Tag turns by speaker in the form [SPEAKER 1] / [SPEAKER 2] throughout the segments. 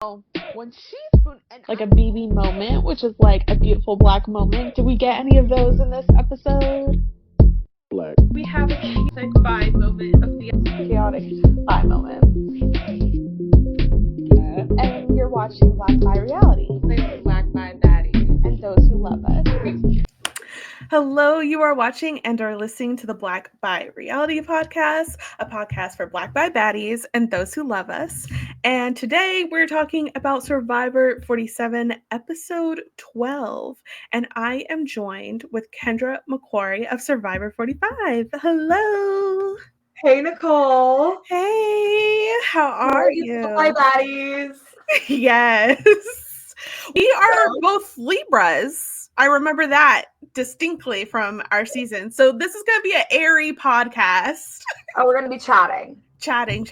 [SPEAKER 1] When she spoon and like a BB moment, which is like a beautiful black moment. Did we get any of those in this episode?
[SPEAKER 2] Black.
[SPEAKER 3] We have a chaotic vibe moment of the
[SPEAKER 1] chaotic vibe moment. And you're watching Black by Reality.
[SPEAKER 3] Black by Baddies.
[SPEAKER 1] And those who love us.
[SPEAKER 3] Hello, you are watching and are listening to the Black by Reality podcast, a podcast for Black by Baddies and those who love us. And today we're talking about Survivor 47, episode 12. And I am joined with Kendra McQuarrie of Survivor 45. Hello.
[SPEAKER 4] Hey, Nicole.
[SPEAKER 3] Hey, how are you?
[SPEAKER 4] Hi, baddies.
[SPEAKER 3] Yes. We are both Libras. I remember that distinctly from our season. So this is going to be an airy podcast.
[SPEAKER 4] Oh, we're going to be chatting.
[SPEAKER 3] Chatting.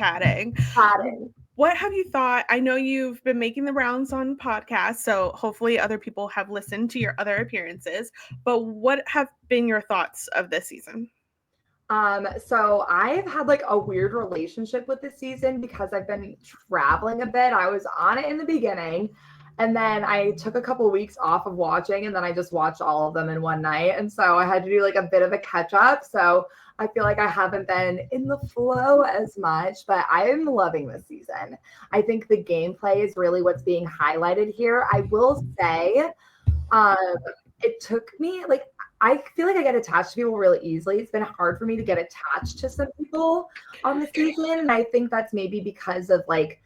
[SPEAKER 3] What have you thought? I know you've been making the rounds on podcasts, so hopefully other people have listened to your other appearances. But what have been your thoughts of this season?
[SPEAKER 4] So I've had like a weird relationship with this season because I've been traveling a bit. I was on it in the beginning. And then I took a couple of weeks off of watching, and then I just watched all of them in one night. And so I had to do like a bit of a catch up. So I feel like I haven't been in the flow as much, but I am loving this season. I think the gameplay is really what's being highlighted here. I will say, it took me like, I feel like I get attached to people really easily. It's been hard for me to get attached to some people on the season. And I think that's maybe because of like,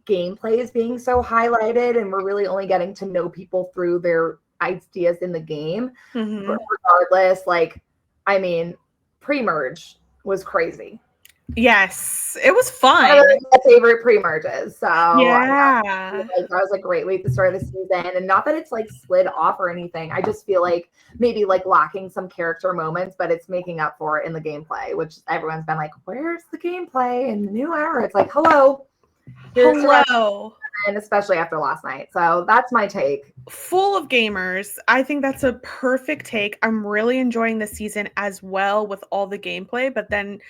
[SPEAKER 4] gameplay is being so highlighted and we're really only getting to know people through their ideas in the game.
[SPEAKER 3] Mm-hmm.
[SPEAKER 4] But regardless, like, I mean, pre-merge was crazy.
[SPEAKER 3] Yes, it was fun.
[SPEAKER 4] One of my favorite pre-merges. So
[SPEAKER 3] yeah,
[SPEAKER 4] that was a great way to start the season. And not that it's like slid off or anything. I just feel like maybe like lacking some character moments, but it's making up for it in the gameplay, which everyone's been like, where's the gameplay in the new era? It's like, hello. And especially after last night. So that's my take.
[SPEAKER 3] Full of gamers. I think that's a perfect take. I'm really enjoying this season as well with all the gameplay, but then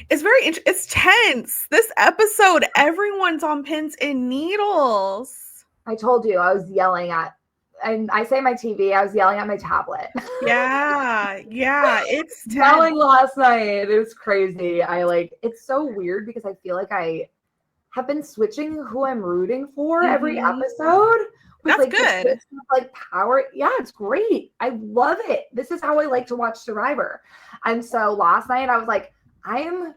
[SPEAKER 3] it's very it's tense. This episode, everyone's on pins and needles.
[SPEAKER 4] I told you I was yelling at, and I say my TV, I was yelling at my tablet.
[SPEAKER 3] Yeah, it's tense.
[SPEAKER 4] Yelling last night. It was crazy. It's so weird because I feel like I have been switching who I'm rooting for every episode.
[SPEAKER 3] That's
[SPEAKER 4] like,
[SPEAKER 3] good.
[SPEAKER 4] Like power. Yeah, it's great. I love it. This is how I like to watch Survivor. And so last night I was like, I am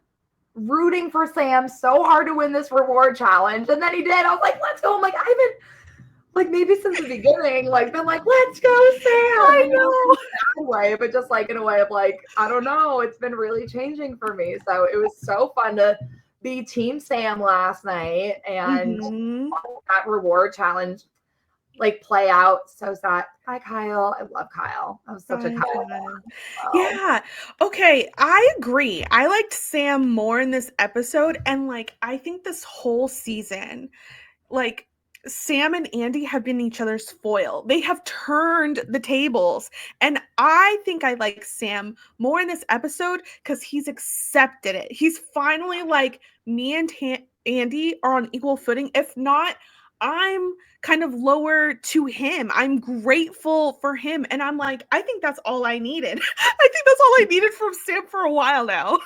[SPEAKER 4] rooting for Sam so hard to win this reward challenge. And then he did. I was like, let's go. I'm like, I haven't, like, maybe since the beginning, like, been like, let's go, Sam.
[SPEAKER 3] I know.
[SPEAKER 4] Way, but just like in a way of like, I don't know. It's been really changing for me. So it was so fun to be Team Sam last night and that reward challenge like play out. So sad. Hi, Kyle. I love Kyle. I was such a Kyle fan.
[SPEAKER 3] Yeah. Okay. I agree. I liked Sam more in this episode. And like, I think this whole season, like, Sam and Andy have been each other's foil. They have turned the tables. And I think I like Sam more in this episode because he's accepted it. He's finally like, me and Andy are on equal footing. If not, I'm kind of lower to him. I'm grateful for him. And I'm like, I think that's all I needed. I think that's all I needed from Sam for a while now.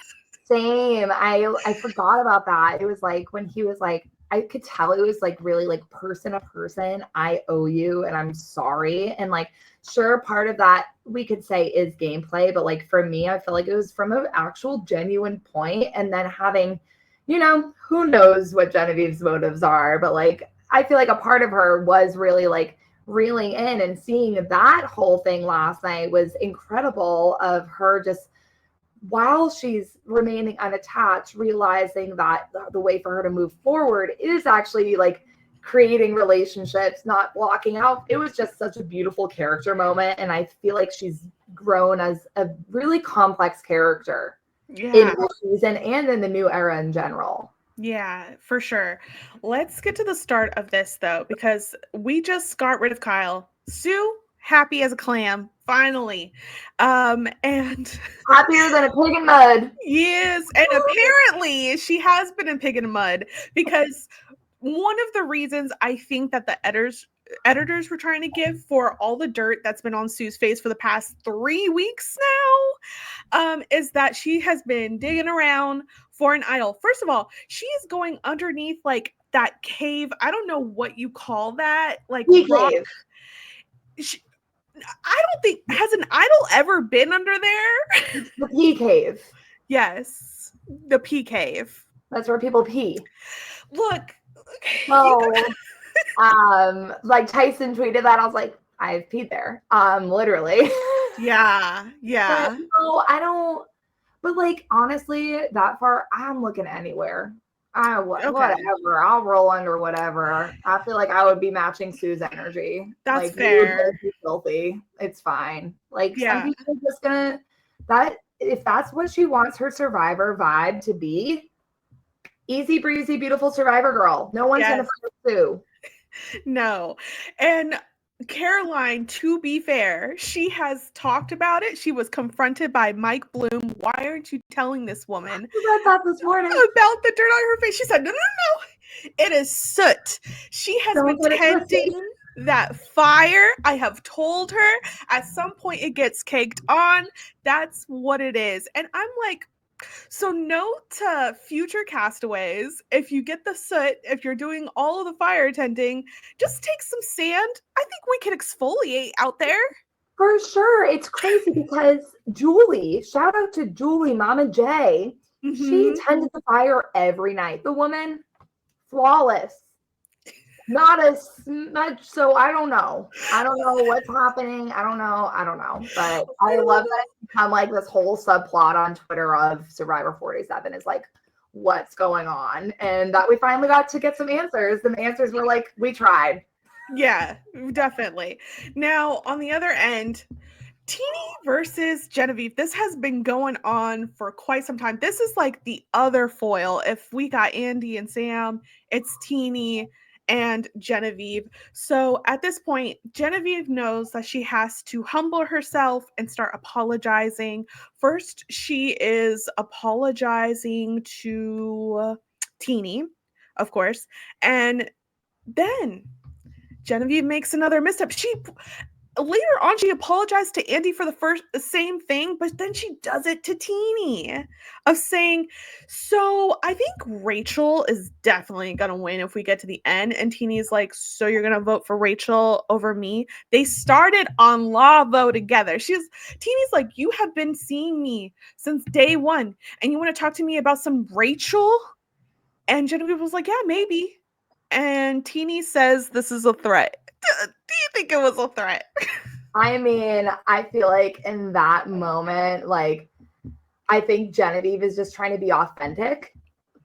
[SPEAKER 4] Same. I forgot about that. It was like when he was like, I could tell it was like really like person to person. I owe you and I'm sorry. And like, sure, part of that we could say is gameplay, but like for me, I feel like it was from an actual genuine point. And then having, you know, who knows what Genevieve's motives are, but like, I feel like a part of her was really like reeling in, and seeing that whole thing last night was incredible of her just, while she's remaining unattached, realizing that the way for her to move forward is actually like creating relationships, not blocking out. It was just such a beautiful character moment. And I feel like she's grown as a really complex character in the season and in the new era in general.
[SPEAKER 3] Yeah, for sure. Let's get to the start of this though, because we just got rid of Kyle. Sue, happy as a clam, finally. And
[SPEAKER 4] happier than a pig in mud.
[SPEAKER 3] Yes, and apparently she has been in pig in mud because one of the reasons I think that the editors were trying to give for all the dirt that's been on Sue's face for the past 3 weeks now, is that she has been digging around for an idol. First of all, she is going underneath like that cave. I don't know what you call that, like rock.
[SPEAKER 4] Cave.
[SPEAKER 3] I don't think, has an idol ever been under there?
[SPEAKER 4] The pee cave.
[SPEAKER 3] Yes, the pee cave.
[SPEAKER 4] That's where people pee.
[SPEAKER 3] Look.
[SPEAKER 4] So, like Tyson tweeted that, I was like, I've peed there. Literally.
[SPEAKER 3] Yeah.
[SPEAKER 4] But, no, I don't. But like honestly, that far, I'm looking anywhere. Whatever. I'll roll under whatever. I feel like I would be matching Sue's energy.
[SPEAKER 3] That's
[SPEAKER 4] like,
[SPEAKER 3] fair.
[SPEAKER 4] Be filthy. It's fine. Like some people are just gonna if that's what she wants her Survivor vibe to be. Easy breezy, beautiful Survivor girl. No one's gonna fight Sue.
[SPEAKER 3] No. And Caroline, to be fair, she has talked about it. She was confronted by Mike Bloom. Why aren't you telling this woman
[SPEAKER 4] I read that this morning
[SPEAKER 3] about the dirt on her face? She said, no. It is soot. She has been tending that fire. I have told her at some point it gets caked on. That's what it is. And I'm like, so note to future castaways, if you get the soot, if you're doing all of the fire tending, just take some sand. I think we can exfoliate out there.
[SPEAKER 4] For sure. It's crazy because Julie, shout out to Julie, Mama J, she tended the fire every night. The woman, flawless. Not as much, so I don't know. I don't know what's happening. I don't know. But I love that it's become like this whole subplot on Twitter of Survivor 47 is like, what's going on? And that we finally got to get some answers. And the answers were like, we tried.
[SPEAKER 3] Yeah, definitely. Now, on the other end, Teenie versus Genevieve. This has been going on for quite some time. This is like the other foil. If we got Andy and Sam, it's Teenie and Genevieve. So at this point, Genevieve knows that she has to humble herself and start apologizing. First, she is apologizing to Teenie, of course, and then Genevieve makes another misstep. Later on, she apologized to Andy for the same thing, but then she does it to Teenie of saying, so I think Rachel is definitely going to win if we get to the end. And Teenie's like, so you're going to vote for Rachel over me? They started on Lavo together. Teenie's like, you have been seeing me since day one, and you want to talk to me about some Rachel? And Genevieve was like, yeah, maybe. And Teenie says this is a threat. Do you think it was a threat?
[SPEAKER 4] I mean, I feel like in that moment, like, I think Genevieve is just trying to be authentic,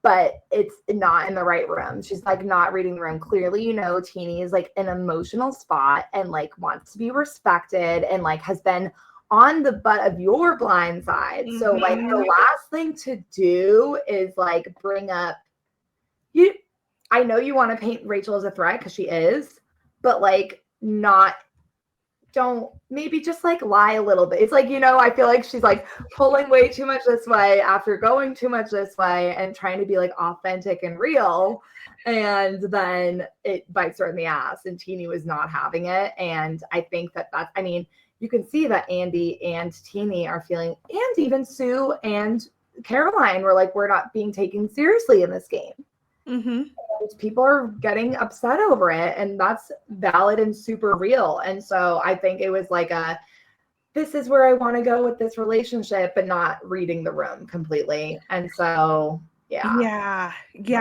[SPEAKER 4] but it's not in the right room. She's like not reading the room. Clearly, Teenie is like an emotional spot and like wants to be respected and like has been on the butt of your blind side. So like the last thing to do is like bring up I know you want to paint Rachel as a threat because she is, but like don't maybe just like lie a little bit. It's like, I feel like she's like pulling way too much this way after going too much this way and trying to be like authentic and real. And then it bites her in the ass and Teenie was not having it. And I think you can see that Andy and Teenie are feeling, and even Sue and Caroline were like, we're not being taken seriously in this game. And people are getting upset over it, and that's valid and super real. And so I think it was like this is where I want to go with this relationship, but not reading the room completely. And so
[SPEAKER 3] yeah. Do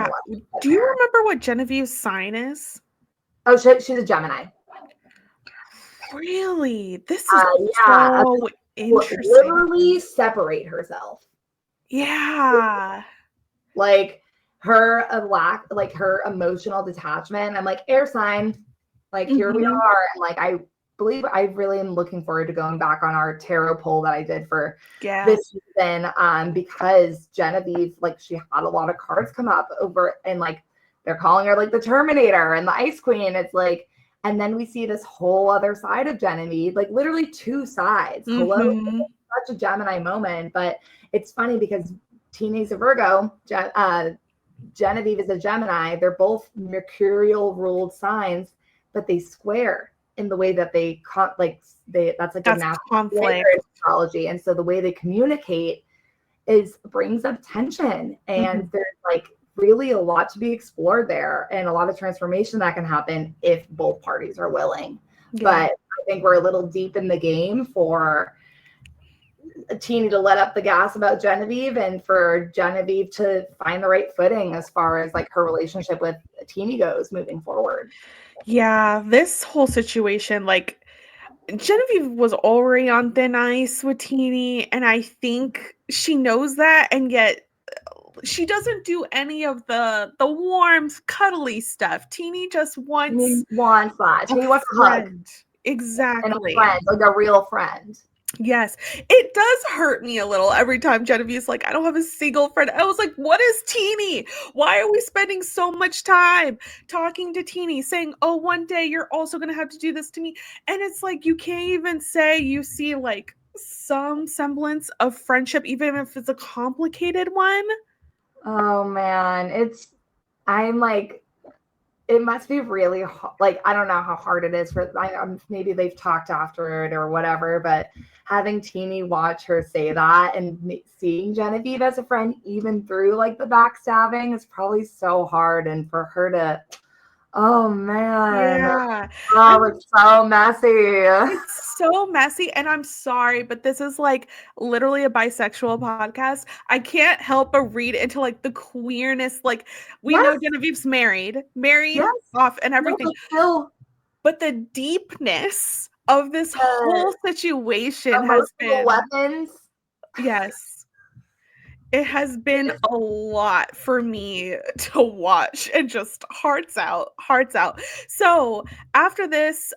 [SPEAKER 3] you remember what Genevieve's sign is?
[SPEAKER 4] Oh, she's a Gemini.
[SPEAKER 3] Really? This is so interesting.
[SPEAKER 4] Literally separate herself.
[SPEAKER 3] Yeah.
[SPEAKER 4] Like her her emotional detachment. I'm like, air sign. Like here we are. And like I believe I really am looking forward to going back on our tarot poll that I did for this season. Because Genevieve, like she had a lot of cards come up over and like they're calling her like the Terminator and the Ice Queen. It's like, and then we see this whole other side of Genevieve, like literally two sides. Hello, such a Gemini moment. But it's funny because Teenie's a Virgo, Genevieve is a Gemini. They're both mercurial ruled signs, but they square in the way that that's a natural
[SPEAKER 3] conflict
[SPEAKER 4] astrology. And so the way they communicate brings up tension, and there's like really a lot to be explored there, and a lot of transformation that can happen if both parties are willing. But I think we're a little deep in the game for Teeny to let up the gas about Genevieve, and for Genevieve to find the right footing as far as like her relationship with Teeny goes moving forward.
[SPEAKER 3] Yeah, this whole situation, like, Genevieve was already on thin ice with Teeny, and I think she knows that, and yet she doesn't do any of the warm, cuddly stuff. Teeny just wants
[SPEAKER 4] Teeny wants that. Teeny wants a hug.
[SPEAKER 3] Exactly.
[SPEAKER 4] And a friend, like a real friend.
[SPEAKER 3] Yes, it does hurt me a little every time Genevieve's like, I don't have a single friend. I was like, what is Teeny? Why are we spending so much time talking to Teeny, saying, oh, one day you're also going to have to do this to me? And it's like, you can't even say you see like some semblance of friendship, even if it's a complicated one.
[SPEAKER 4] Oh, man. I'm like, it must be really like, I don't know how hard it is for maybe they've talked after it or whatever, but having Teeny watch her say that and seeing Genevieve as a friend even through like the backstabbing is probably so hard. And for her to, oh man,
[SPEAKER 3] yeah,
[SPEAKER 4] it's so messy.
[SPEAKER 3] It's so messy, and I'm sorry, but this is like literally a bisexual podcast. I can't help but read into like the queerness. Like, we know Genevieve's married off and everything, but the deepness of this whole situation has been
[SPEAKER 4] weapons.
[SPEAKER 3] Yes. It has been a lot for me to watch, and just hearts out. So after this,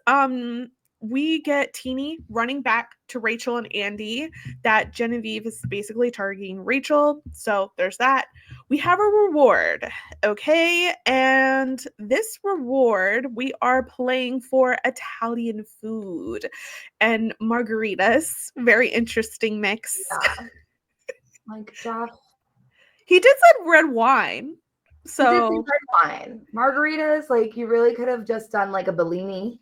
[SPEAKER 3] we get Teeny running back to Rachel and Andy that Genevieve is basically targeting Rachel. So there's that. We have a reward, okay? And this reward, we are playing for Italian food and margaritas. Very interesting mix.
[SPEAKER 4] Yeah. Like Jeff.
[SPEAKER 3] He did say red wine. So
[SPEAKER 4] red wine. Margaritas, like you really could have just done like a Bellini.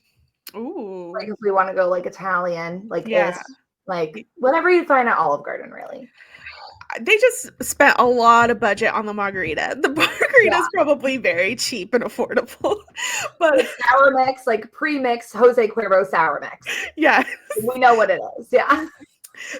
[SPEAKER 3] Ooh.
[SPEAKER 4] Like if we want to go like Italian, like like whatever you find at Olive Garden, really.
[SPEAKER 3] They just spent a lot of budget on the margarita. The margarita is probably very cheap and affordable. But
[SPEAKER 4] the sour mix, like pre-mixed Jose Cuervo sour mix.
[SPEAKER 3] Yeah.
[SPEAKER 4] We know what it is. Yeah.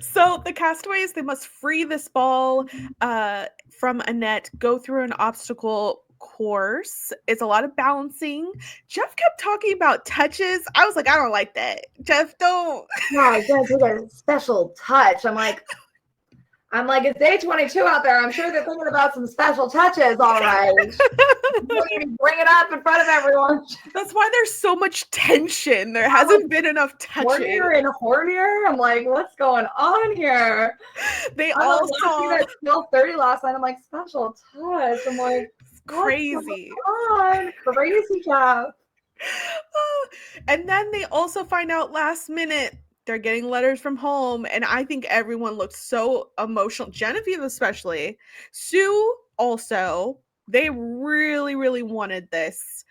[SPEAKER 3] So the castaways, they must free this ball from a net, go through an obstacle course. It's a lot of balancing. Jeff kept talking about touches. I was like, I don't like that. Jeff, don't.
[SPEAKER 4] Yeah, Jeff, you got a special touch. I'm like, it's day 22 out there. I'm sure they're thinking about some special touches, all right. Bring it up in front of everyone.
[SPEAKER 3] That's why there's so much tension. There hasn't been enough touching.
[SPEAKER 4] Hornier and hornier. I'm like, what's going on here?
[SPEAKER 3] They all saw
[SPEAKER 4] that 12:30 last night. I'm like, special touch. I'm like,
[SPEAKER 3] crazy.
[SPEAKER 4] Crazy job.
[SPEAKER 3] And then they also find out last minute they're getting letters from home, and I think everyone looked so emotional. Genevieve especially. Sue also. They really, really wanted this.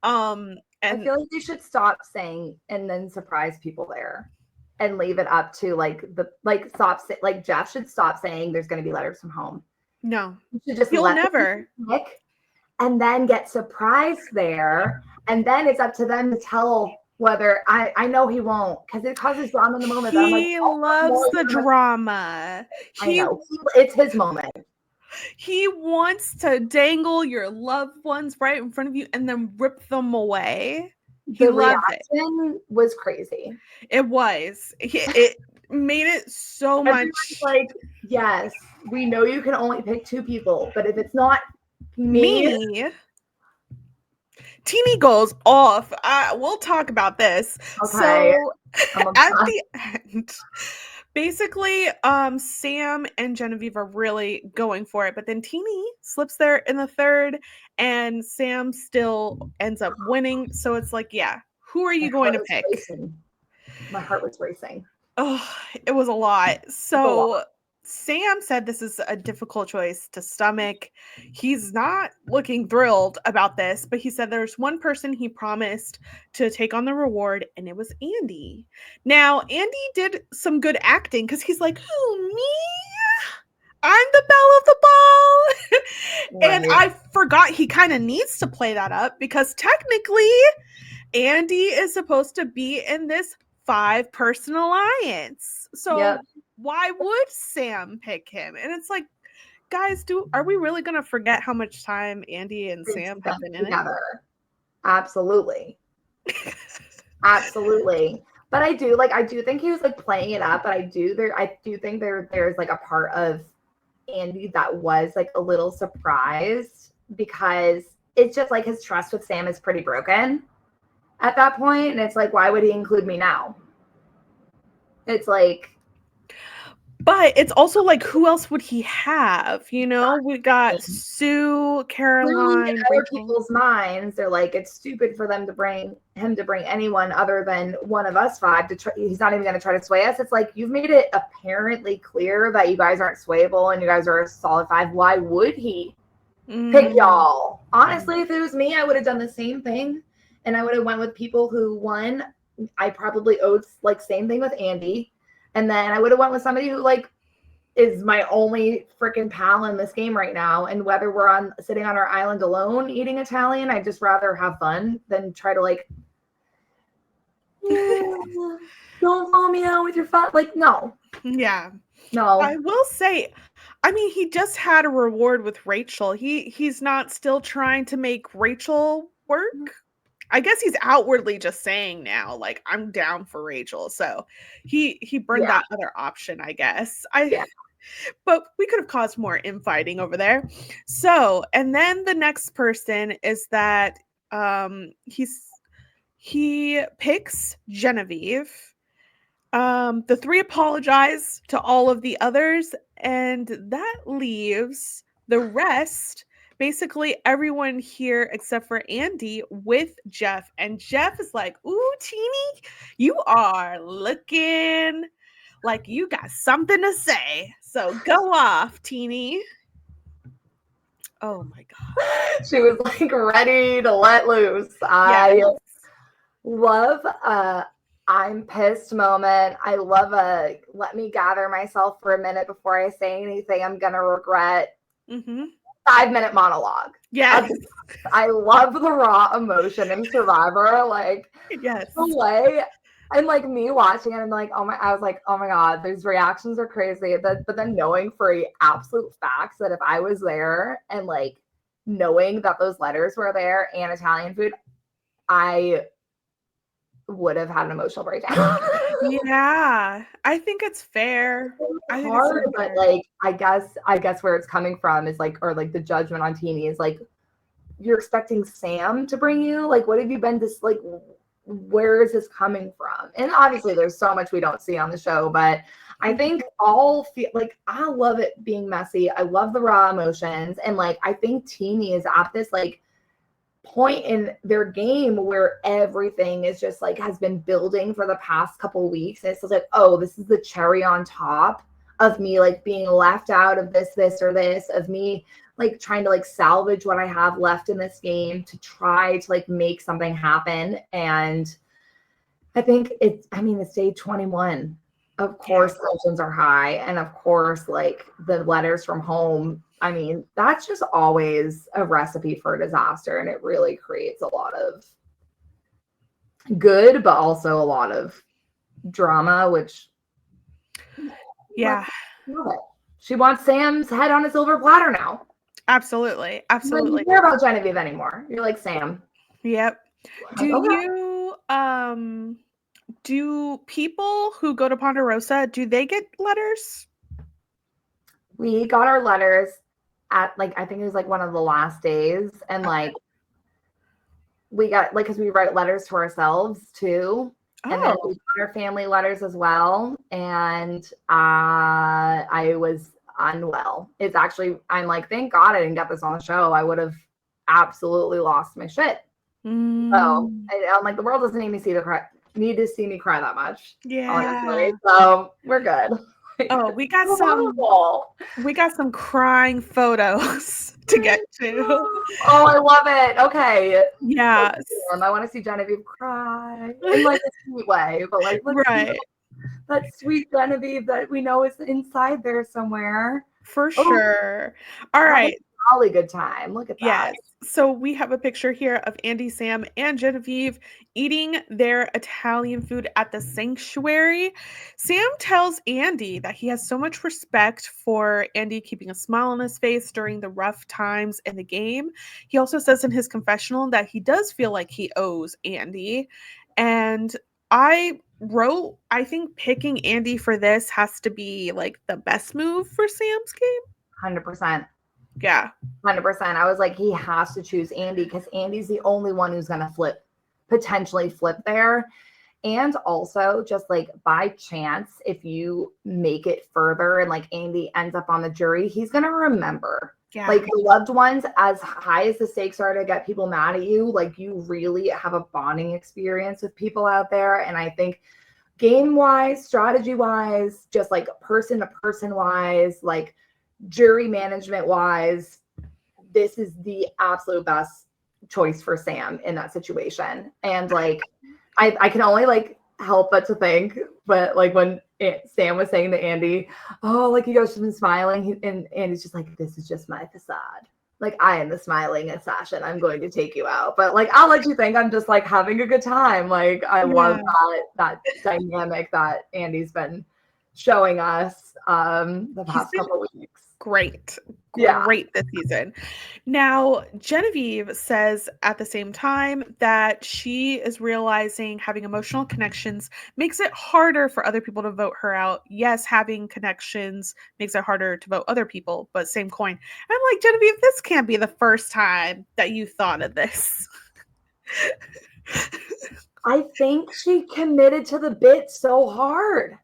[SPEAKER 3] And
[SPEAKER 4] I feel like they should stop saying and then surprise people there, and leave it up to Jeff should stop saying there's going to be letters from home.
[SPEAKER 3] No,
[SPEAKER 4] you should just
[SPEAKER 3] he'll never.
[SPEAKER 4] And then get surprised there, and then it's up to them to tell. Whether I know he won't, because it causes drama in the moment.
[SPEAKER 3] He loves the drama.
[SPEAKER 4] I know. It's his moment.
[SPEAKER 3] He wants to dangle your loved ones right in front of you and then rip them away.
[SPEAKER 4] The reaction was crazy.
[SPEAKER 3] It was. It made it so much
[SPEAKER 4] like, yes, we know you can only pick two people, but if it's not me.
[SPEAKER 3] Teeny goes off. We'll talk about this.
[SPEAKER 4] Okay.
[SPEAKER 3] So at the end, basically, Sam and Genevieve are really going for it, but then Teeny slips there in the third, and Sam still ends up winning. So it's like, yeah, who are you going to pick?
[SPEAKER 4] My heart was racing.
[SPEAKER 3] Oh, it was a lot. So Sam said this is a difficult choice to stomach. He's not looking thrilled about this, but he said there's one person he promised to take on the reward, and it was Andy. Now, Andy did some good acting because he's like, "Who, me? I'm the belle of the ball." And
[SPEAKER 4] Right.
[SPEAKER 3] I forgot he kind of needs to play that up because technically Andy is supposed to be in this 5-person alliance. So
[SPEAKER 4] Yep.
[SPEAKER 3] why would Sam pick him? And it's like, guys, are we really gonna forget how much time Andy and Sam have been in it?
[SPEAKER 4] Together. Absolutely. Absolutely. But I do think he was like playing it up, but I do think there's like a part of Andy that was like a little surprised because it's just like his trust with Sam is pretty broken at that point, and it's like, why would he include me now? It's like,
[SPEAKER 3] but it's also like, who else would he have? You know, we got Sue, Caroline,
[SPEAKER 4] in other
[SPEAKER 3] Rachel.
[SPEAKER 4] people's minds, they're like, it's stupid for them to bring anyone other than one of us 5 to try. He's not even going to try to sway us. It's like, you've made it apparently clear that you guys aren't swayable and you guys are a solid 5. Why would he pick y'all? Honestly, if it was me, I would have done the same thing, and I would have went with people who, one, I probably owed, like, same thing with Andy, and then I would have went with somebody who like is my only freaking pal in this game right now. And whether we're sitting on our island alone eating Italian, I'd just rather have fun than try to like, don't follow me out with your fun. Like, no.
[SPEAKER 3] Yeah.
[SPEAKER 4] No.
[SPEAKER 3] I will say, I mean, he just had a reward with Rachel. He's not still trying to make Rachel work. I guess he's outwardly just saying now, like, I'm down for Rachel. So he burned that other option, I guess. But we could have caused more infighting over there. So, and then the next person is that he picks Genevieve. The 3 apologize to all of the others, and that leaves the rest, basically everyone here except for Andy, with Jeff. And Jeff is like, ooh, Teeny, you are looking like you got something to say. So go off, Teeny. Oh my God.
[SPEAKER 4] She was like ready to let loose. I love I'm pissed moment. I love a let me gather myself for a minute before I say anything I'm gonna regret. 5-minute monologue.
[SPEAKER 3] Yes.
[SPEAKER 4] I love the raw emotion in Survivor. Like,
[SPEAKER 3] yes.
[SPEAKER 4] The way, and like me watching it, I'm like, I was like, oh my God, these reactions are crazy. But then knowing for absolute facts that if I was there and like knowing that those letters were there and Italian food, I would have had an emotional breakdown.
[SPEAKER 3] Yeah, I think it's fair.
[SPEAKER 4] It's hard, but like I guess where it's coming from is like, or like the judgment on Teeny is like, you're expecting Sam to bring you, like, what have you been like, where is this coming from? And obviously there's so much we don't see on the show, but I think all feel like, I love it being messy. I love the raw emotions, and like I think Teeny is at this like point in their game where everything is just like has been building for the past couple weeks, and it's just like, oh, this is the cherry on top of me like being left out of this or this, of me like trying to like salvage what I have left in this game to try to like make something happen. And I think it's day 21. Of course tensions are high, and of course like the letters from home, I mean, that's just always a recipe for disaster, and it really creates a lot of good, but also a lot of drama, which she wants Sam's head on a silver platter now.
[SPEAKER 3] Absolutely.
[SPEAKER 4] You don't care about Genevieve anymore. You're like, Sam.
[SPEAKER 3] Yep. Do people who go to Ponderosa, do they get letters?
[SPEAKER 4] We got our letters at like, I think it was like one of the last days, and like we got like, because we write letters to ourselves too, and then we got our family letters as well. And I was unwell. It's actually, I'm like, thank God I didn't get this on the show. I would have absolutely lost my shit. So I'm like, the world doesn't need to see me cry that much.
[SPEAKER 3] Yeah.
[SPEAKER 4] Honestly. So we're good.
[SPEAKER 3] Oh, we got
[SPEAKER 4] Horrible.
[SPEAKER 3] some crying photos to get to.
[SPEAKER 4] Oh, I love it. Okay.
[SPEAKER 3] Yeah.
[SPEAKER 4] I want to see Genevieve cry in like a sweet way, but like let's see that sweet Genevieve that we know is inside there somewhere.
[SPEAKER 3] For sure. All right.
[SPEAKER 4] Really good time. Look at that.
[SPEAKER 3] Yes. So we have a picture here of Andy, Sam, and Genevieve eating their Italian food at the sanctuary. Sam tells Andy that he has so much respect for Andy keeping a smile on his face during the rough times in the game. He also says in his confessional that he does feel like he owes Andy. And I think picking Andy for this has to be like the best move for Sam's game.
[SPEAKER 4] 100%.
[SPEAKER 3] Yeah.
[SPEAKER 4] 100%. I was like, he has to choose Andy because Andy's the only one who's going to potentially flip there. And also, just like by chance, if you make it further and like Andy ends up on the jury, he's going to remember. Yeah. Like the loved ones, as high as the stakes are to get people mad at you, like you really have a bonding experience with people out there. And I think game-wise, strategy-wise, just like person-to-person-wise, like jury management wise, this is the absolute best choice for Sam in that situation. And like I can only like help but to think, but like when Sam was saying to Andy, oh, like you guys have been smiling, and Andy's just like, this is just my facade. Like I am the smiling assassin. I'm going to take you out. But like I'll let you think I'm just like having a good time. Like I love that dynamic that Andy's been showing us the past couple of weeks.
[SPEAKER 3] Great this season. Now, Genevieve says at the same time that she is realizing having emotional connections makes it harder for other people to vote her out. Yes, having connections makes it harder to vote other people, but same coin. I'm like, Genevieve, this can't be the first time that you thought of this.
[SPEAKER 4] I think she committed to the bit so hard.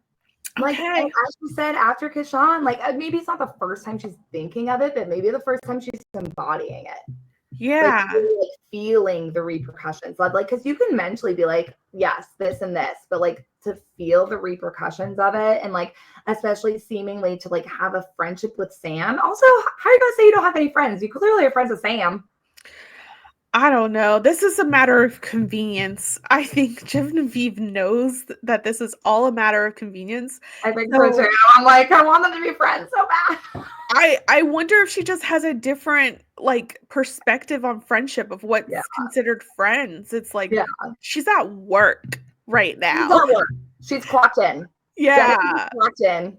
[SPEAKER 4] Like,
[SPEAKER 3] okay.
[SPEAKER 4] As she said after Kashan, like maybe it's not the first time she's thinking of it, but maybe the first time she's embodying it.
[SPEAKER 3] Yeah.
[SPEAKER 4] Like, really, like feeling the repercussions. Like, because you can mentally be like, yes, this and this, but like to feel the repercussions of it, and like especially seemingly to like have a friendship with Sam. Also, how are you gonna say you don't have any friends? You clearly are friends with Sam.
[SPEAKER 3] I don't know. This is a matter of convenience. I think Genevieve knows that this is all a matter of convenience.
[SPEAKER 4] I think so too. I'm like, I want them to be friends so bad.
[SPEAKER 3] I wonder if she just has a different like perspective on friendship of what's considered friends. It's like she's at work right now.
[SPEAKER 4] She's at work. She's clocked in.
[SPEAKER 3] Yeah.
[SPEAKER 4] She's clocked in.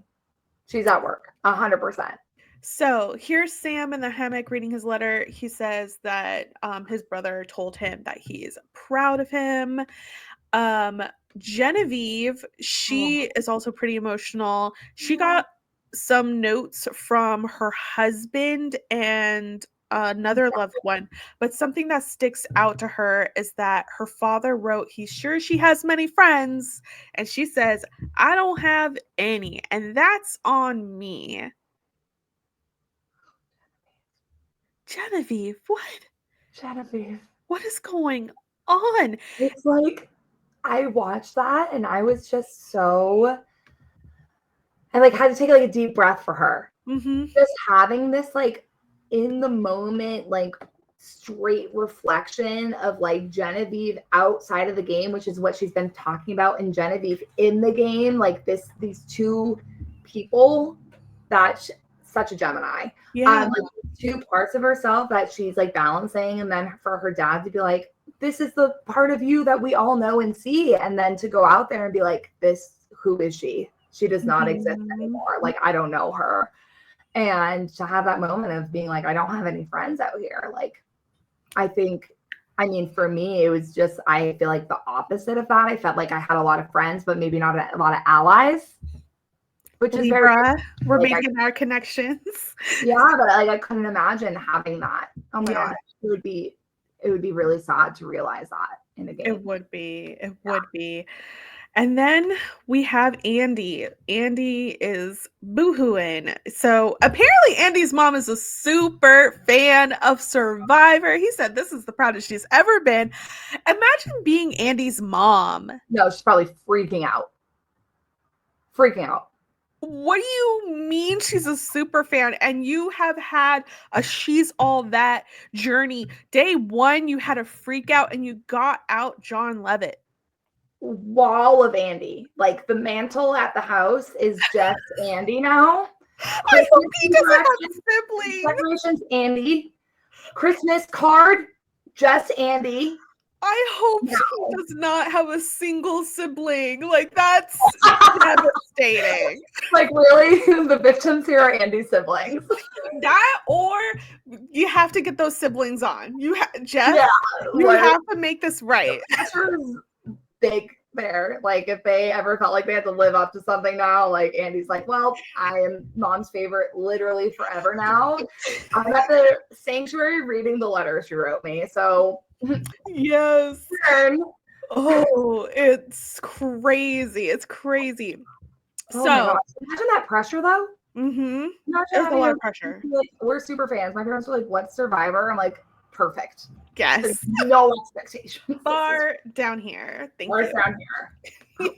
[SPEAKER 4] She's at work. 100%.
[SPEAKER 3] So here's Sam in the hammock reading his letter. He says that his brother told him that he's proud of him. Genevieve, she is also pretty emotional. She got some notes from her husband and another loved one, but something that sticks out to her is that her father wrote he's sure she has many friends, and she says, I don't have any, and that's on me. Genevieve, what?
[SPEAKER 4] Genevieve,
[SPEAKER 3] what is going on?
[SPEAKER 4] It's like I watched that and I was just so, I like had to take like a deep breath for her.
[SPEAKER 3] Mm-hmm.
[SPEAKER 4] Just having this like in the moment, like straight reflection of like Genevieve outside of the game, which is what she's been talking about in Genevieve in the game. Like these two people that such a Gemini.
[SPEAKER 3] Yeah.
[SPEAKER 4] Like two parts of herself that she's like balancing, and then for her dad to be like, this is the part of you that we all know and see, and then to go out there and be like, who is she? She does not exist anymore. Like, I don't know her. And to have that moment of being like, I don't have any friends out here. Like, I mean, for me, it was just, I feel like the opposite of that. I felt like I had a lot of friends, but maybe not a lot of allies. Which is
[SPEAKER 3] Libra, we're making our connections.
[SPEAKER 4] Yeah, but like I couldn't imagine having that. Oh my God. It would be really sad to realize that in a game.
[SPEAKER 3] It would be. It would be. And then we have Andy. Andy is boohooing. So apparently Andy's mom is a super fan of Survivor. He said this is the proudest she's ever been. Imagine being Andy's mom.
[SPEAKER 4] No, she's probably freaking out.
[SPEAKER 3] What do you mean she's a super fan? And you have had a she's all that journey. Day one, you had a freak out and you got out John Levitt.
[SPEAKER 4] Wall of Andy. Like the mantle at the house is just Andy now.
[SPEAKER 3] I hope he doesn't have siblings.
[SPEAKER 4] Decorations, Andy. Christmas card, just Andy.
[SPEAKER 3] I hope he does not have a single sibling. Like, that's devastating.
[SPEAKER 4] Like, really? The victims here are Andy's siblings.
[SPEAKER 3] That, or you have to get those siblings on. Jeff,
[SPEAKER 4] Yeah,
[SPEAKER 3] you have to make this right.
[SPEAKER 4] Pressure's big there. Like, if they ever felt like they had to live up to something now, like, Andy's like, well, I am mom's favorite literally forever now. I'm at the sanctuary reading the letter she wrote me, so...
[SPEAKER 3] Yes. Oh, it's crazy. It's crazy.
[SPEAKER 4] Oh
[SPEAKER 3] so
[SPEAKER 4] imagine that pressure though.
[SPEAKER 3] There's a lot of pressure.
[SPEAKER 4] Like, we're super fans. My parents were like, "What's Survivor?" I'm like, perfect.
[SPEAKER 3] Yes.
[SPEAKER 4] There's no expectation.
[SPEAKER 3] Far down here. Thank you.
[SPEAKER 4] Down here.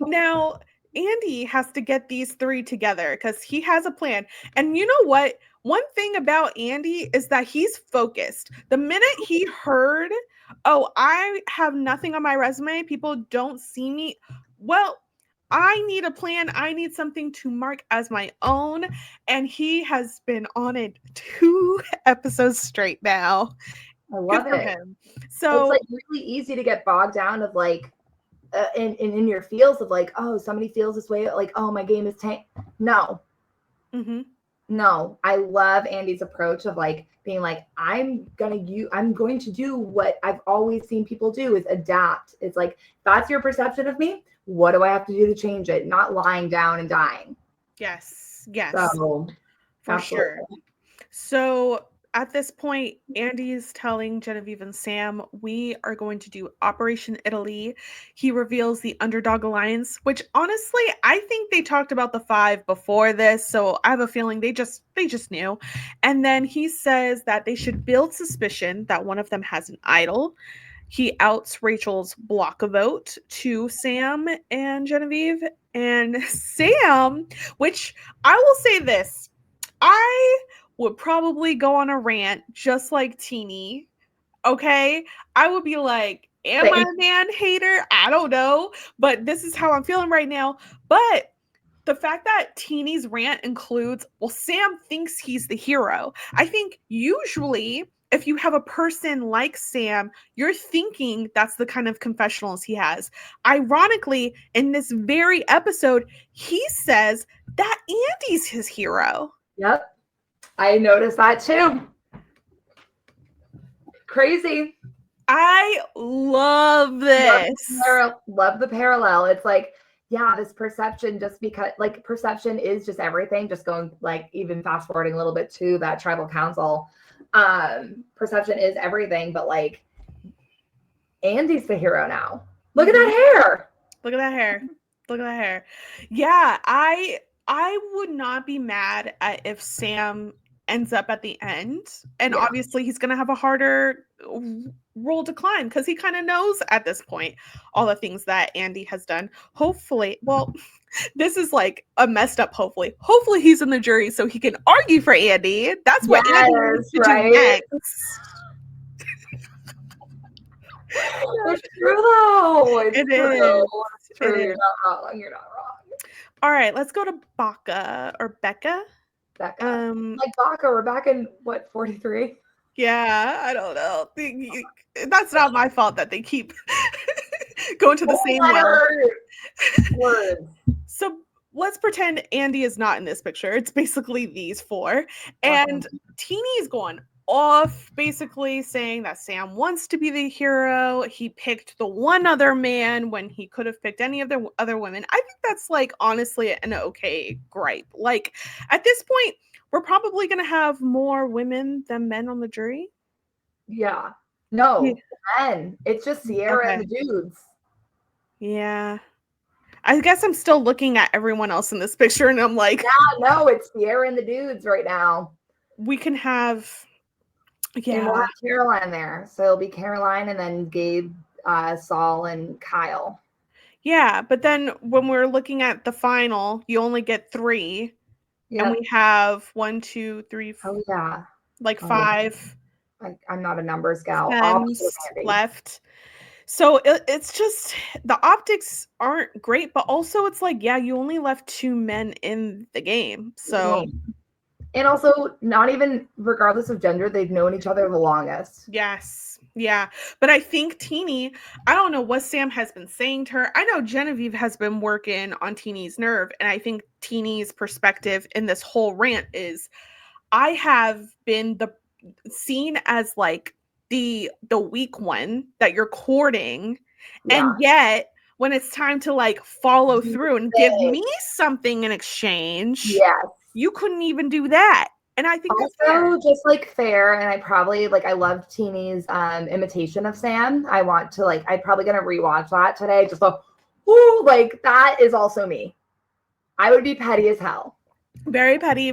[SPEAKER 3] Now, Andy has to get these three together because he has a plan. And you know what? One thing about Andy is that he's focused. The minute he heard, oh, I have nothing on my resume, people don't see me. Well, I need a plan. I need something to mark as my own. And he has been on it 2 episodes straight now.
[SPEAKER 4] I love it.
[SPEAKER 3] Him. So
[SPEAKER 4] it's like really easy to get bogged down of like, in your feels of like, oh, somebody feels this way. Like, oh, my game is tanked. No. No, I love Andy's approach of like being like, I'm going to do what I've always seen people do is adapt. It's like, that's your perception of me. What do I have to do to change it? Not lying down and dying.
[SPEAKER 3] Yes.
[SPEAKER 4] So,
[SPEAKER 3] for absolutely. Sure. So at this point, Andy's telling Genevieve and Sam, we are going to do Operation Italy. He reveals the Underdog Alliance, which honestly, I think they talked about the 5 before this. So I have a feeling they just knew. And then he says that they should build suspicion that one of them has an idol. He outs Rachel's block a vote to Sam and Genevieve. And Sam, which I will say this, I would probably go on a rant just like Teeny. Okay? I would be like, am I a man hater? I don't know. But this is how I'm feeling right now. But the fact that Teeny's rant includes, well, Sam thinks he's the hero. I think usually if you have a person like Sam, you're thinking that's the kind of confessionals he has. Ironically, in this very episode, he says that Andy's his hero.
[SPEAKER 4] Yep. I noticed that too. Crazy.
[SPEAKER 3] I love this.
[SPEAKER 4] Love the parallel. It's like, yeah, this perception, just because like perception is just everything, just going like even fast forwarding a little bit to that tribal council. Perception is everything, but like Andy's the hero now. Look at that hair.
[SPEAKER 3] Look at that hair. Look at that hair. Yeah, I would not be mad at if Sam ends up at the end. And obviously he's going to have a harder role to climb because he kind of knows at this point all the things that Andy has done. Hopefully, well, this is like a messed up hopefully. Hopefully he's in the jury so he can argue for Andy. That's what Andy needs to do next.
[SPEAKER 4] It's true though.
[SPEAKER 3] It is.
[SPEAKER 4] It's true. You're not wrong. You're not wrong.
[SPEAKER 3] All right, let's go to Becca.
[SPEAKER 4] Like Baca, we're back in what, 43?
[SPEAKER 3] Yeah, I don't know. That's not my fault that they keep going to the same
[SPEAKER 4] words.
[SPEAKER 3] So let's pretend Andy is not in this picture. It's basically these 4. And Teeny's going off, basically saying that Sam wants to be the hero. He picked the one other man when he could have picked any of the other women. I think that's like honestly an okay gripe. Like at this point, we're probably going to have more women than men on the jury.
[SPEAKER 4] Yeah. No, men. It's just Sierra and the dudes.
[SPEAKER 3] Yeah. I guess I'm still looking at everyone else in this picture and I'm like,
[SPEAKER 4] yeah, no, it's Sierra and the dudes right now.
[SPEAKER 3] We can have,
[SPEAKER 4] and we'll have Caroline there. So it'll be Caroline and then Gabe, Saul, and Kyle.
[SPEAKER 3] Yeah, but then when we're looking at the final, you only get 3.
[SPEAKER 4] Yeah.
[SPEAKER 3] And we have 1, 2, 3,
[SPEAKER 4] Oh yeah.
[SPEAKER 3] like
[SPEAKER 4] Oh,
[SPEAKER 3] 5
[SPEAKER 4] I'm not a numbers gal.
[SPEAKER 3] Fems left. So it's just the optics aren't great, but also it's like, yeah, you only left 2 men in the game. So
[SPEAKER 4] and also not even regardless of gender, they've known each other the longest.
[SPEAKER 3] yes. Yeah. But I think Teeny, I don't know what Sam has been saying to her. I know Genevieve has been working on Teeny's nerve, and I think Teeny's perspective in this whole rant is I have been seen as like the weak one that you're courting, and yet when it's time to like follow through and give me something in exchange, you couldn't even do that. And I think
[SPEAKER 4] also,
[SPEAKER 3] that's fair.
[SPEAKER 4] just like fair, and I probably like I love Teeny's imitation of Sam. I want to like I'm probably gonna rewatch that today. Just like, ooh, like that is also me. I would be petty as hell.
[SPEAKER 3] Very petty,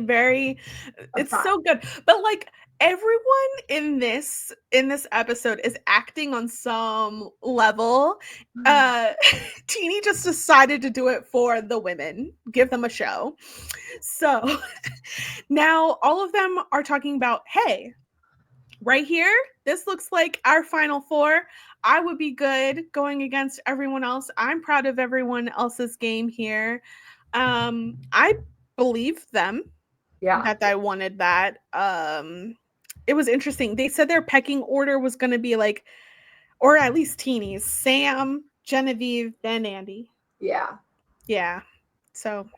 [SPEAKER 3] it's so good. But like everyone in this episode is acting on some level. Teeny just decided to do it for the women, give them a show. So now all of them are talking about, hey, right here, this looks like our final 4. I would be good going against everyone else. I'm proud of everyone else's game here. I believe them that I wanted that. It was interesting. They said their pecking order was going to be like, or at least Teeny's, Sam, Genevieve, then Andy. Yeah. So,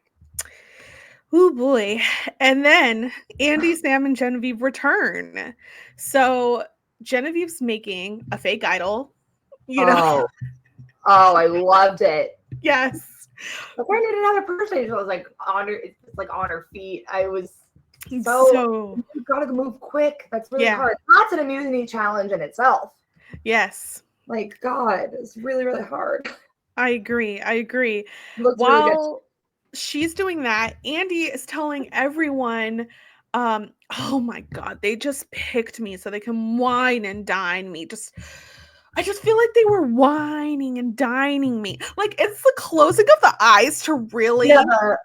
[SPEAKER 3] oh boy. And then Andy, Sam, and Genevieve return. So Genevieve's making a fake idol. You know.
[SPEAKER 4] Oh, I loved it.
[SPEAKER 3] Yes.
[SPEAKER 4] Like I needed another person. So I was like on her feet. I was so you gotta move quick. That's really hard. That's an immunity challenge in itself.
[SPEAKER 3] Yes.
[SPEAKER 4] Like God, it's really, really hard.
[SPEAKER 3] I agree.
[SPEAKER 4] While
[SPEAKER 3] really she's doing that, Andy is telling everyone, oh my God, they just picked me so they can wine and dine me. I just feel like they were whining and dining me. Like it's the closing of the eyes to really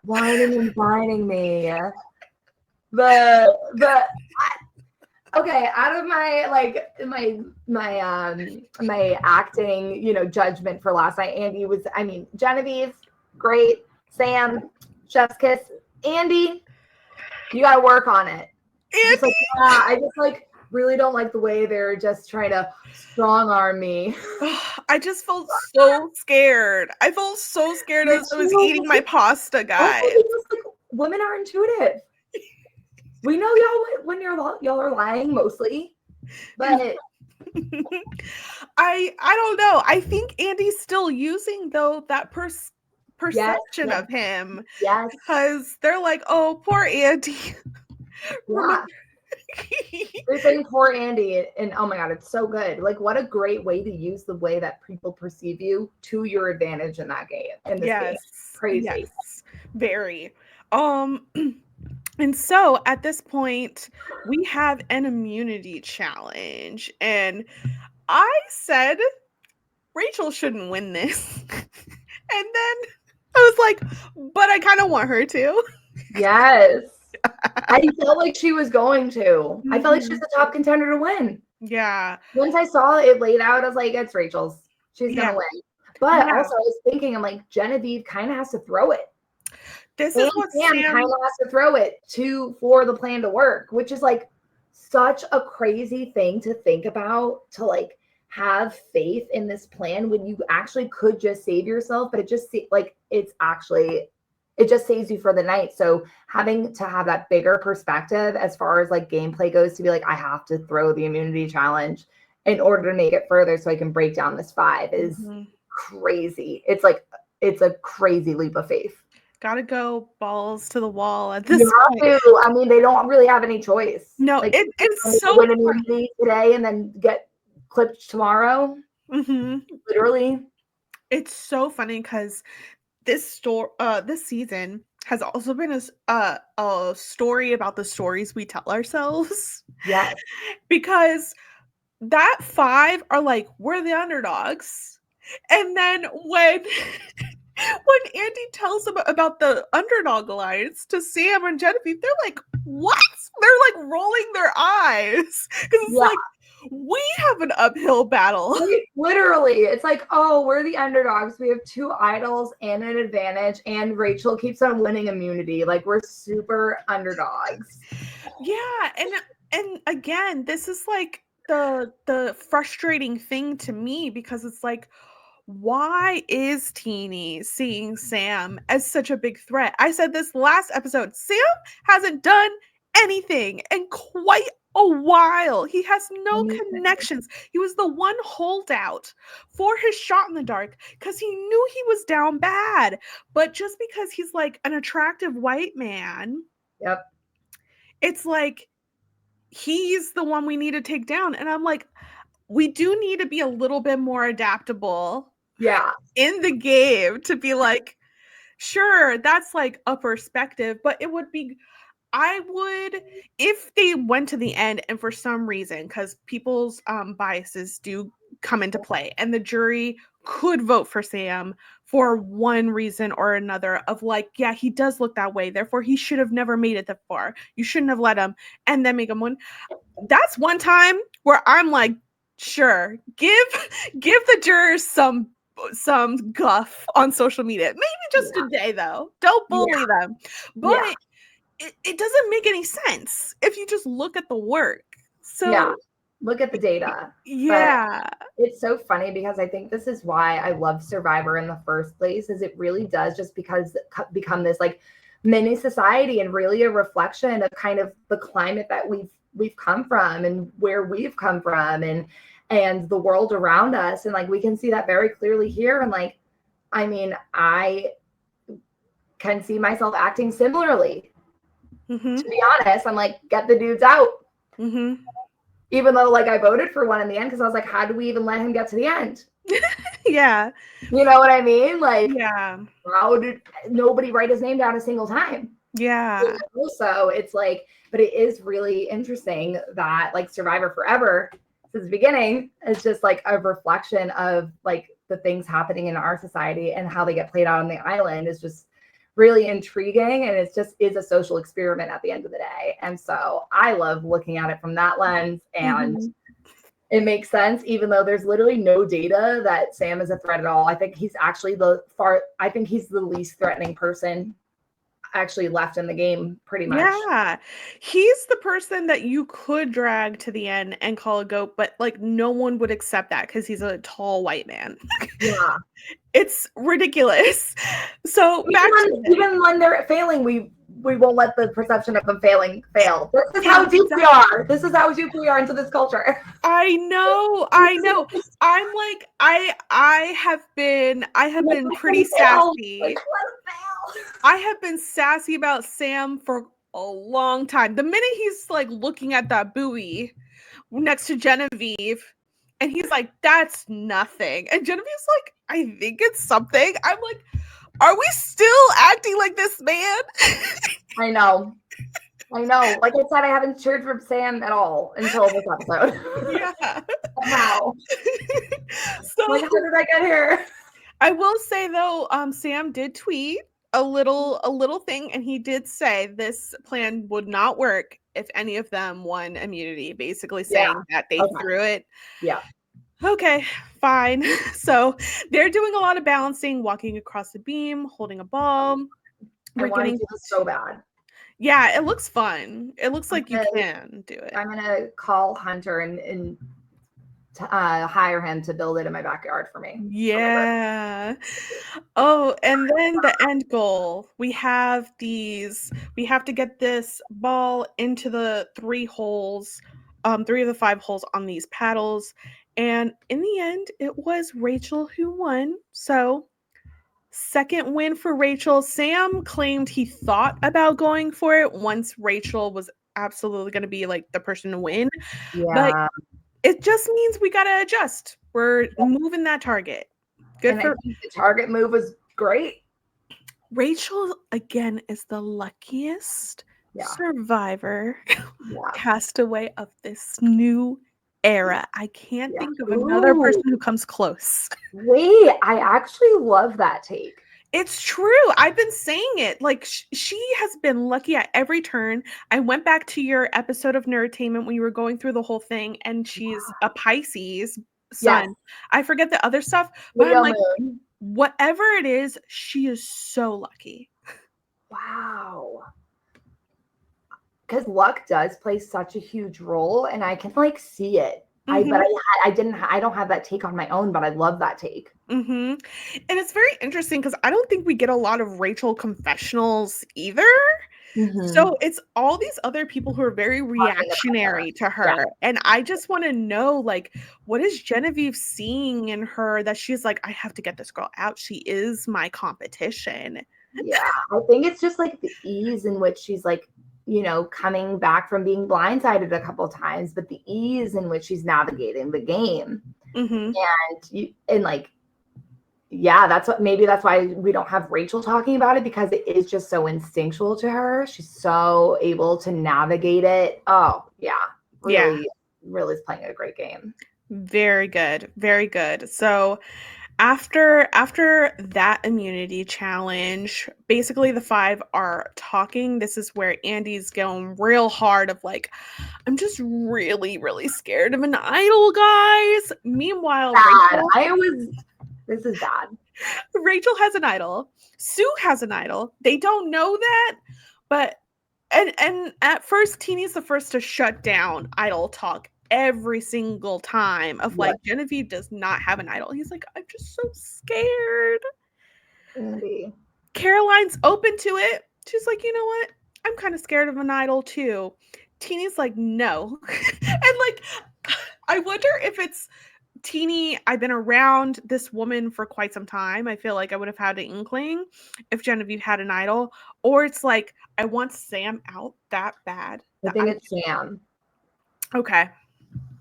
[SPEAKER 4] whining and dining me. Okay, out of my like my acting, judgment for last night, Andy was, Genevieve, great. Sam, chef's kiss. Andy, you gotta work on it.
[SPEAKER 3] Andy,
[SPEAKER 4] I just like really don't like the way they're just trying to strong arm me.
[SPEAKER 3] I just felt so scared. I felt so scared as I was eating my pasta, guys.
[SPEAKER 4] Women are intuitive. We know y'all when y'all are lying mostly, but
[SPEAKER 3] I don't know. I think Andy's still using though that perception of him.
[SPEAKER 4] Yes,
[SPEAKER 3] because they're like, oh, poor Andy.
[SPEAKER 4] Yeah. They're saying poor Andy, and oh my God, it's so good. Like, what a great way to use the way that people perceive you to your advantage in that game. In this game, crazy.
[SPEAKER 3] Yes, very. And so at this point, we have an immunity challenge, and I said Rachel shouldn't win this, and then I was like, but I kind of want her to.
[SPEAKER 4] Yes. I felt like she was going to. I felt like she was the top contender to win.
[SPEAKER 3] Yeah.
[SPEAKER 4] Once I saw it laid out, I was like, it's Rachel's. She's going to win. But also, I was thinking, I'm like, Genevieve kind of has to throw it.
[SPEAKER 3] This is what Sam
[SPEAKER 4] kind of has to throw it for the plan to work, which is like such a crazy thing to think about, to like have faith in this plan when you actually could just save yourself, but it just like it just saves you for the night. So having to have that bigger perspective as far as like gameplay goes, to be like, I have to throw the immunity challenge in order to make it further so I can break down this 5 is crazy. It's like, it's a crazy leap of faith.
[SPEAKER 3] Gotta go balls to the wall at this
[SPEAKER 4] point. I mean, they don't really have any choice.
[SPEAKER 3] No,
[SPEAKER 4] like,
[SPEAKER 3] it's so
[SPEAKER 4] win immunity today and then get clipped tomorrow. Literally.
[SPEAKER 3] It's so funny because this season has also been a story about the stories we tell ourselves.
[SPEAKER 4] Yes.
[SPEAKER 3] Because that 5 are like, we're the underdogs. And then when Andy tells them about the underdog alliance to Sam and Genevieve, they're like, what? They're like rolling their eyes. Because it's like, we have an uphill battle.
[SPEAKER 4] Literally, it's like, oh, we're the underdogs. We have 2 idols and an advantage, and Rachel keeps on winning immunity. Like, we're super underdogs.
[SPEAKER 3] Yeah, and again, this is like the frustrating thing to me, because it's like, why is Teeny seeing Sam as such a big threat? I said this last episode. Sam hasn't done anything in quite a while. He has no connections. He was the one holdout for his shot in the dark because he knew he was down bad. But just because he's like an attractive white man,
[SPEAKER 4] Yep.
[SPEAKER 3] it's like he's the one we need to take down. And I'm like, we do need to be a little bit more adaptable.
[SPEAKER 4] Yeah.
[SPEAKER 3] In the game to be like, sure, that's like a perspective, but it would be, I would, if they went to the end and for some reason, because people's biases do come into play, and the jury could vote for Sam for one reason or another of like, yeah, he does look that way, therefore he should have never made it that far. You shouldn't have let him, and then make him win. That's one time where I'm like, sure, give the jurors some guff on social media. Maybe just a day though. Don't bully them. But it doesn't make any sense if you just look at the work. So
[SPEAKER 4] look at the data.
[SPEAKER 3] Yeah.
[SPEAKER 4] But it's so funny because I think this is why I love Survivor in the first place, is it really does just become this like mini society and really a reflection of kind of the climate that we've come from and where we've come from and the world around us. And like, we can see that very clearly here. And like, I mean, I can see myself acting similarly.
[SPEAKER 3] Mm-hmm.
[SPEAKER 4] To be honest, I'm like, get the dudes out.
[SPEAKER 3] Mm-hmm.
[SPEAKER 4] Even though like I voted for one in the end, because I was like, how do we even let him get to the end?
[SPEAKER 3] Yeah.
[SPEAKER 4] You know what I mean? Like,
[SPEAKER 3] yeah.
[SPEAKER 4] How did nobody write his name down a single time?
[SPEAKER 3] Yeah.
[SPEAKER 4] So it's like, but it is really interesting that like Survivor Forever since the beginning is just like a reflection of like the things happening in our society, and how they get played out on the island is just really intriguing. And it's just is a social experiment at the end of the day. And so I love looking at it from that lens, and it makes sense, even though there's literally no data that Sam is a threat at all. I think he's actually he's the least threatening person actually left in the game, pretty much.
[SPEAKER 3] Yeah. He's the person that you could drag to the end and call a goat, but like no one would accept that because he's a tall white man.
[SPEAKER 4] Yeah.
[SPEAKER 3] It's ridiculous. So
[SPEAKER 4] even when they're failing, we won't let the perception of them failing fail. This is how deep we are. This is how deep we are into this culture.
[SPEAKER 3] I know. I'm like, I have been pretty sassy.
[SPEAKER 4] Like, let him fail.
[SPEAKER 3] I have been sassy about Sam for a long time. The minute he's like looking at that buoy next to Genevieve, and he's like, that's nothing. And Genevieve's like, I think it's something. I'm like, are we still acting like this man?
[SPEAKER 4] I know. Like I said, I haven't cheered for Sam at all until this episode.
[SPEAKER 3] Yeah.
[SPEAKER 4] Wow.
[SPEAKER 3] So
[SPEAKER 4] like, how did I get here?
[SPEAKER 3] I will say though, Sam did tweet a little thing, and he did say this plan would not work if any of them won immunity, basically saying that they threw it.
[SPEAKER 4] Yeah.
[SPEAKER 3] Okay, fine. So they're doing a lot of balancing, walking across the beam, holding a ball.
[SPEAKER 4] I want to do this so bad.
[SPEAKER 3] Yeah, it looks fun. It looks like you can do it.
[SPEAKER 4] I'm gonna call Hunter and hire him to build it in my backyard for me.
[SPEAKER 3] Yeah. Oh, and then the end goal. We have to get this ball into the 3 holes, 3 of the 5 holes on these paddles. And in the end, it was Rachel who won. So, second win for Rachel. Sam claimed he thought about going for it once Rachel was absolutely going to be like the person to win.
[SPEAKER 4] Yeah.
[SPEAKER 3] But it just means we got to adjust. We're moving that target. Good.
[SPEAKER 4] And I think the target move was great.
[SPEAKER 3] Rachel, again, is the luckiest survivor castaway of this new era. I can't think of another
[SPEAKER 4] Ooh.
[SPEAKER 3] person who comes close.
[SPEAKER 4] Wait, I actually love that take.
[SPEAKER 3] It's true. I've been saying it. Like, she has been lucky at every turn. I went back to your episode of Nerdtainment when you were going through the whole thing, and she's a Pisces sun.
[SPEAKER 4] Yes.
[SPEAKER 3] I forget the other stuff, but
[SPEAKER 4] Leo
[SPEAKER 3] I'm like,
[SPEAKER 4] moon.
[SPEAKER 3] whatever it is, she is so lucky.
[SPEAKER 4] Wow. Because luck does play such a huge role, and I can like see it.
[SPEAKER 3] Mm-hmm.
[SPEAKER 4] I don't have that take on my own, but I love that take.
[SPEAKER 3] Mm-hmm. And it's very interesting because I don't think we get a lot of Rachel confessionals either. So it's all these other people who are very reactionary to her. Yeah. And I just want to know, like, what is Genevieve seeing in her that she's like, I have to get this girl out. She is my competition.
[SPEAKER 4] Yeah, I think it's just like the ease in which she's like, you know, coming back from being blindsided a couple of times, but the ease in which she's navigating the game.
[SPEAKER 3] Mm-hmm.
[SPEAKER 4] And like, yeah, that's why we don't have Rachel talking about it, because it is just so instinctual to her. She's so able to navigate it. Oh, yeah. Really is playing a great game.
[SPEAKER 3] Very good. Very good. So after that immunity challenge, basically the five are talking. This is where Andy's going real hard of like, I'm just really, really scared of an idol, guys. Meanwhile,
[SPEAKER 4] this is bad.
[SPEAKER 3] Rachel has an idol. Sue has an idol. They don't know that, but and at first, Teeny's the first to shut down idol talk every single time of like, Genevieve does not have an idol. He's like, I'm just so scared.
[SPEAKER 4] Andy.
[SPEAKER 3] Caroline's open to it. She's like, you know what? I'm kind of scared of an idol too. Teeny's like, no. And like, I wonder if it's Teeny, I've been around this woman for quite some time. I feel like I would have had an inkling if Genevieve had an idol. Or it's like, I want Sam out that bad.
[SPEAKER 4] I think it's Sam.
[SPEAKER 3] Okay.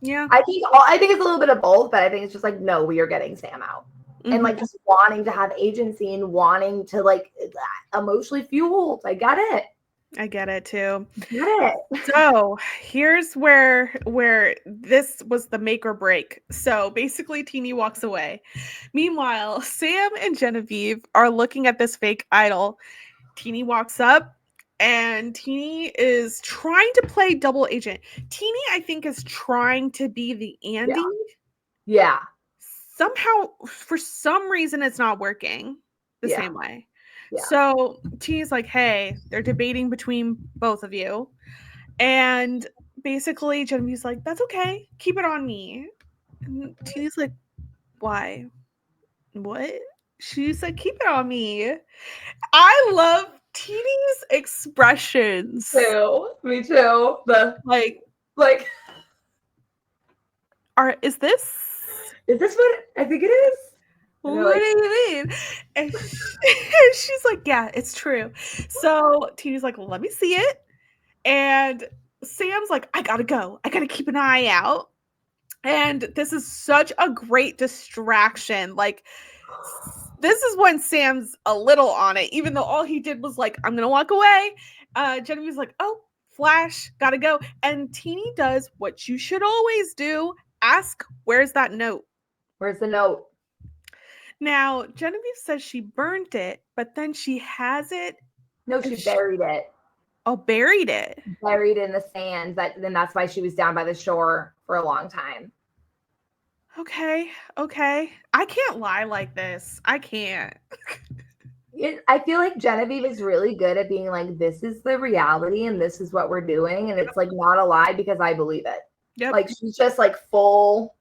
[SPEAKER 3] Yeah.
[SPEAKER 4] I think it's a little bit of both, but I think it's just like, no, we are getting Sam out. Mm-hmm. And like just wanting to have agency and wanting to like emotionally fueled. I get it.
[SPEAKER 3] I get it too.
[SPEAKER 4] Get it.
[SPEAKER 3] So here's where this was the make or break. So basically Teeny walks away. Meanwhile, Sam and Genevieve are looking at this fake idol. Teeny walks up and Teeny is trying to play double agent. Teeny, I think, is trying to be the Andy.
[SPEAKER 4] Yeah.
[SPEAKER 3] Somehow, for some reason, it's not working the same way. Yeah. So Teeny's like, hey, they're debating between both of you. And basically Genevieve's like, that's okay. Keep it on me. And Teeny's like, why? What? She's like, keep it on me. I love Teeny's expressions.
[SPEAKER 4] Me too. The like
[SPEAKER 3] is this
[SPEAKER 4] what I think it is?
[SPEAKER 3] What do you mean? And she's like, yeah, it's true. So Teeny's like, let me see it. And Sam's like, I gotta go. I gotta keep an eye out. And this is such a great distraction. Like, this is when Sam's a little on it, even though all he did was like, I'm gonna walk away. Genevieve's like, oh, flash, gotta go. And Teeny does what you should always do. Ask, where's that note?
[SPEAKER 4] Where's the note?
[SPEAKER 3] Now, Genevieve says she burnt it, but then she has it.
[SPEAKER 4] No, she buried it.
[SPEAKER 3] Oh, buried it.
[SPEAKER 4] Buried in the sand. Then that's why she was down by the shore for a long time.
[SPEAKER 3] Okay. I can't lie like this. I can't.
[SPEAKER 4] I feel like Genevieve is really good at being like, this is the reality and this is what we're doing. And it's like not a lie because I believe it. Yep. Like she's just like full.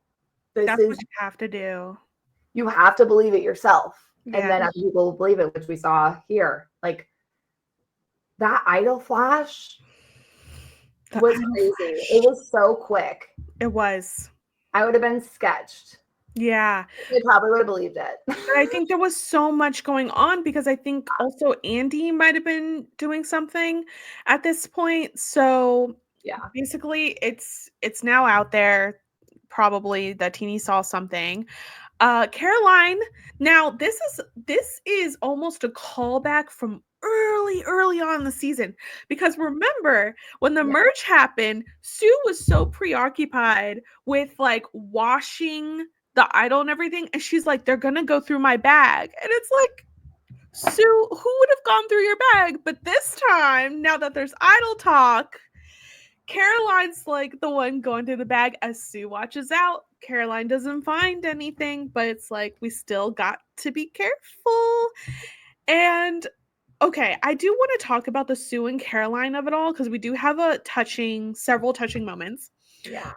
[SPEAKER 3] That's what you have to do.
[SPEAKER 4] You have to believe it yourself. Yeah. And then other people will believe it, which we saw here. Like that idol flash was crazy. It was so quick.
[SPEAKER 3] It was.
[SPEAKER 4] I would have been sketched.
[SPEAKER 3] Yeah.
[SPEAKER 4] They probably would have believed it.
[SPEAKER 3] But I think there was so much going on because I think also Andy might have been doing something at this point. So yeah, basically it's now out there probably that Teeny saw something. Caroline, now this is almost a callback from early on in the season. Because remember, when the merge happened, Sue was so preoccupied with like washing the idol and everything. And she's like, they're going to go through my bag. And it's like, Sue, who would have gone through your bag? But this time, now that there's idol talk, Caroline's like the one going through the bag as Sue watches out. Caroline doesn't find anything, but it's like we still got to be careful. And okay, I do want to talk about the Sue and Caroline of it all because we do have several touching moments.
[SPEAKER 4] Yeah.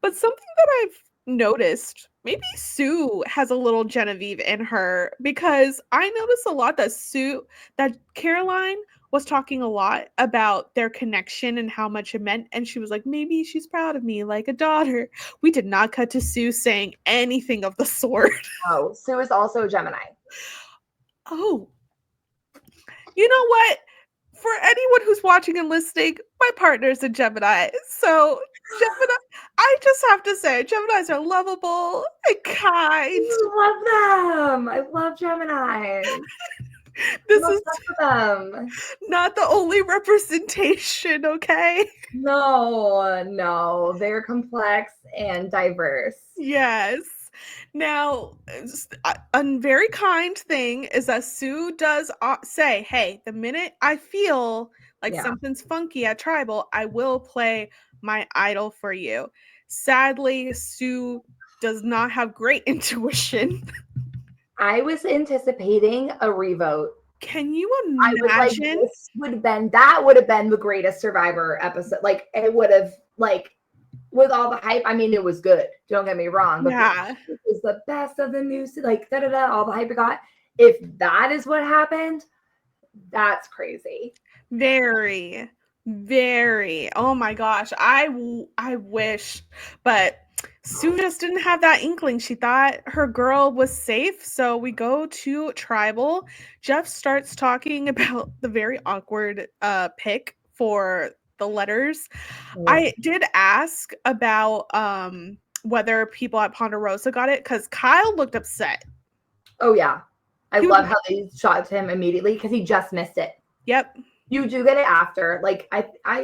[SPEAKER 3] But something that I've noticed, maybe Sue has a little Genevieve in her because I noticed a lot that Caroline was talking a lot about their connection and how much it meant. And she was like, maybe she's proud of me like a daughter. We did not cut to Sue saying anything of the sort.
[SPEAKER 4] Oh, Sue is also a Gemini.
[SPEAKER 3] Oh, you know what? For anyone who's watching and listening, my partner's a Gemini. So, Gemini, I just have to say, Geminis are lovable and kind.
[SPEAKER 4] I love them. I love Gemini.
[SPEAKER 3] This is
[SPEAKER 4] them.
[SPEAKER 3] Not the only representation, okay?
[SPEAKER 4] No. They're complex and diverse.
[SPEAKER 3] Yes. Now, a very kind thing is that Sue does say, hey, the minute I feel like something's funky at Tribal, I will play my idol for you. Sadly, Sue does not have great intuition.
[SPEAKER 4] I was anticipating a revote.
[SPEAKER 3] Can you imagine?
[SPEAKER 4] That would have been the greatest Survivor episode. Like, it would have, like, with all the hype, I mean, it was good. Don't get me wrong. But it was the best of the news. Like, all the hype it got. If that is what happened, that's crazy.
[SPEAKER 3] Very, very. Oh my gosh. I wish. But Sue just didn't have that inkling. She thought her girl was safe. So we go to Tribal. Jeff starts talking about the very awkward pick for the letters. I did ask about whether people at Ponderosa got it because Kyle looked upset.
[SPEAKER 4] Oh yeah, I love how they shot to him immediately because he just missed it.
[SPEAKER 3] Yep,
[SPEAKER 4] you do get it after. Like I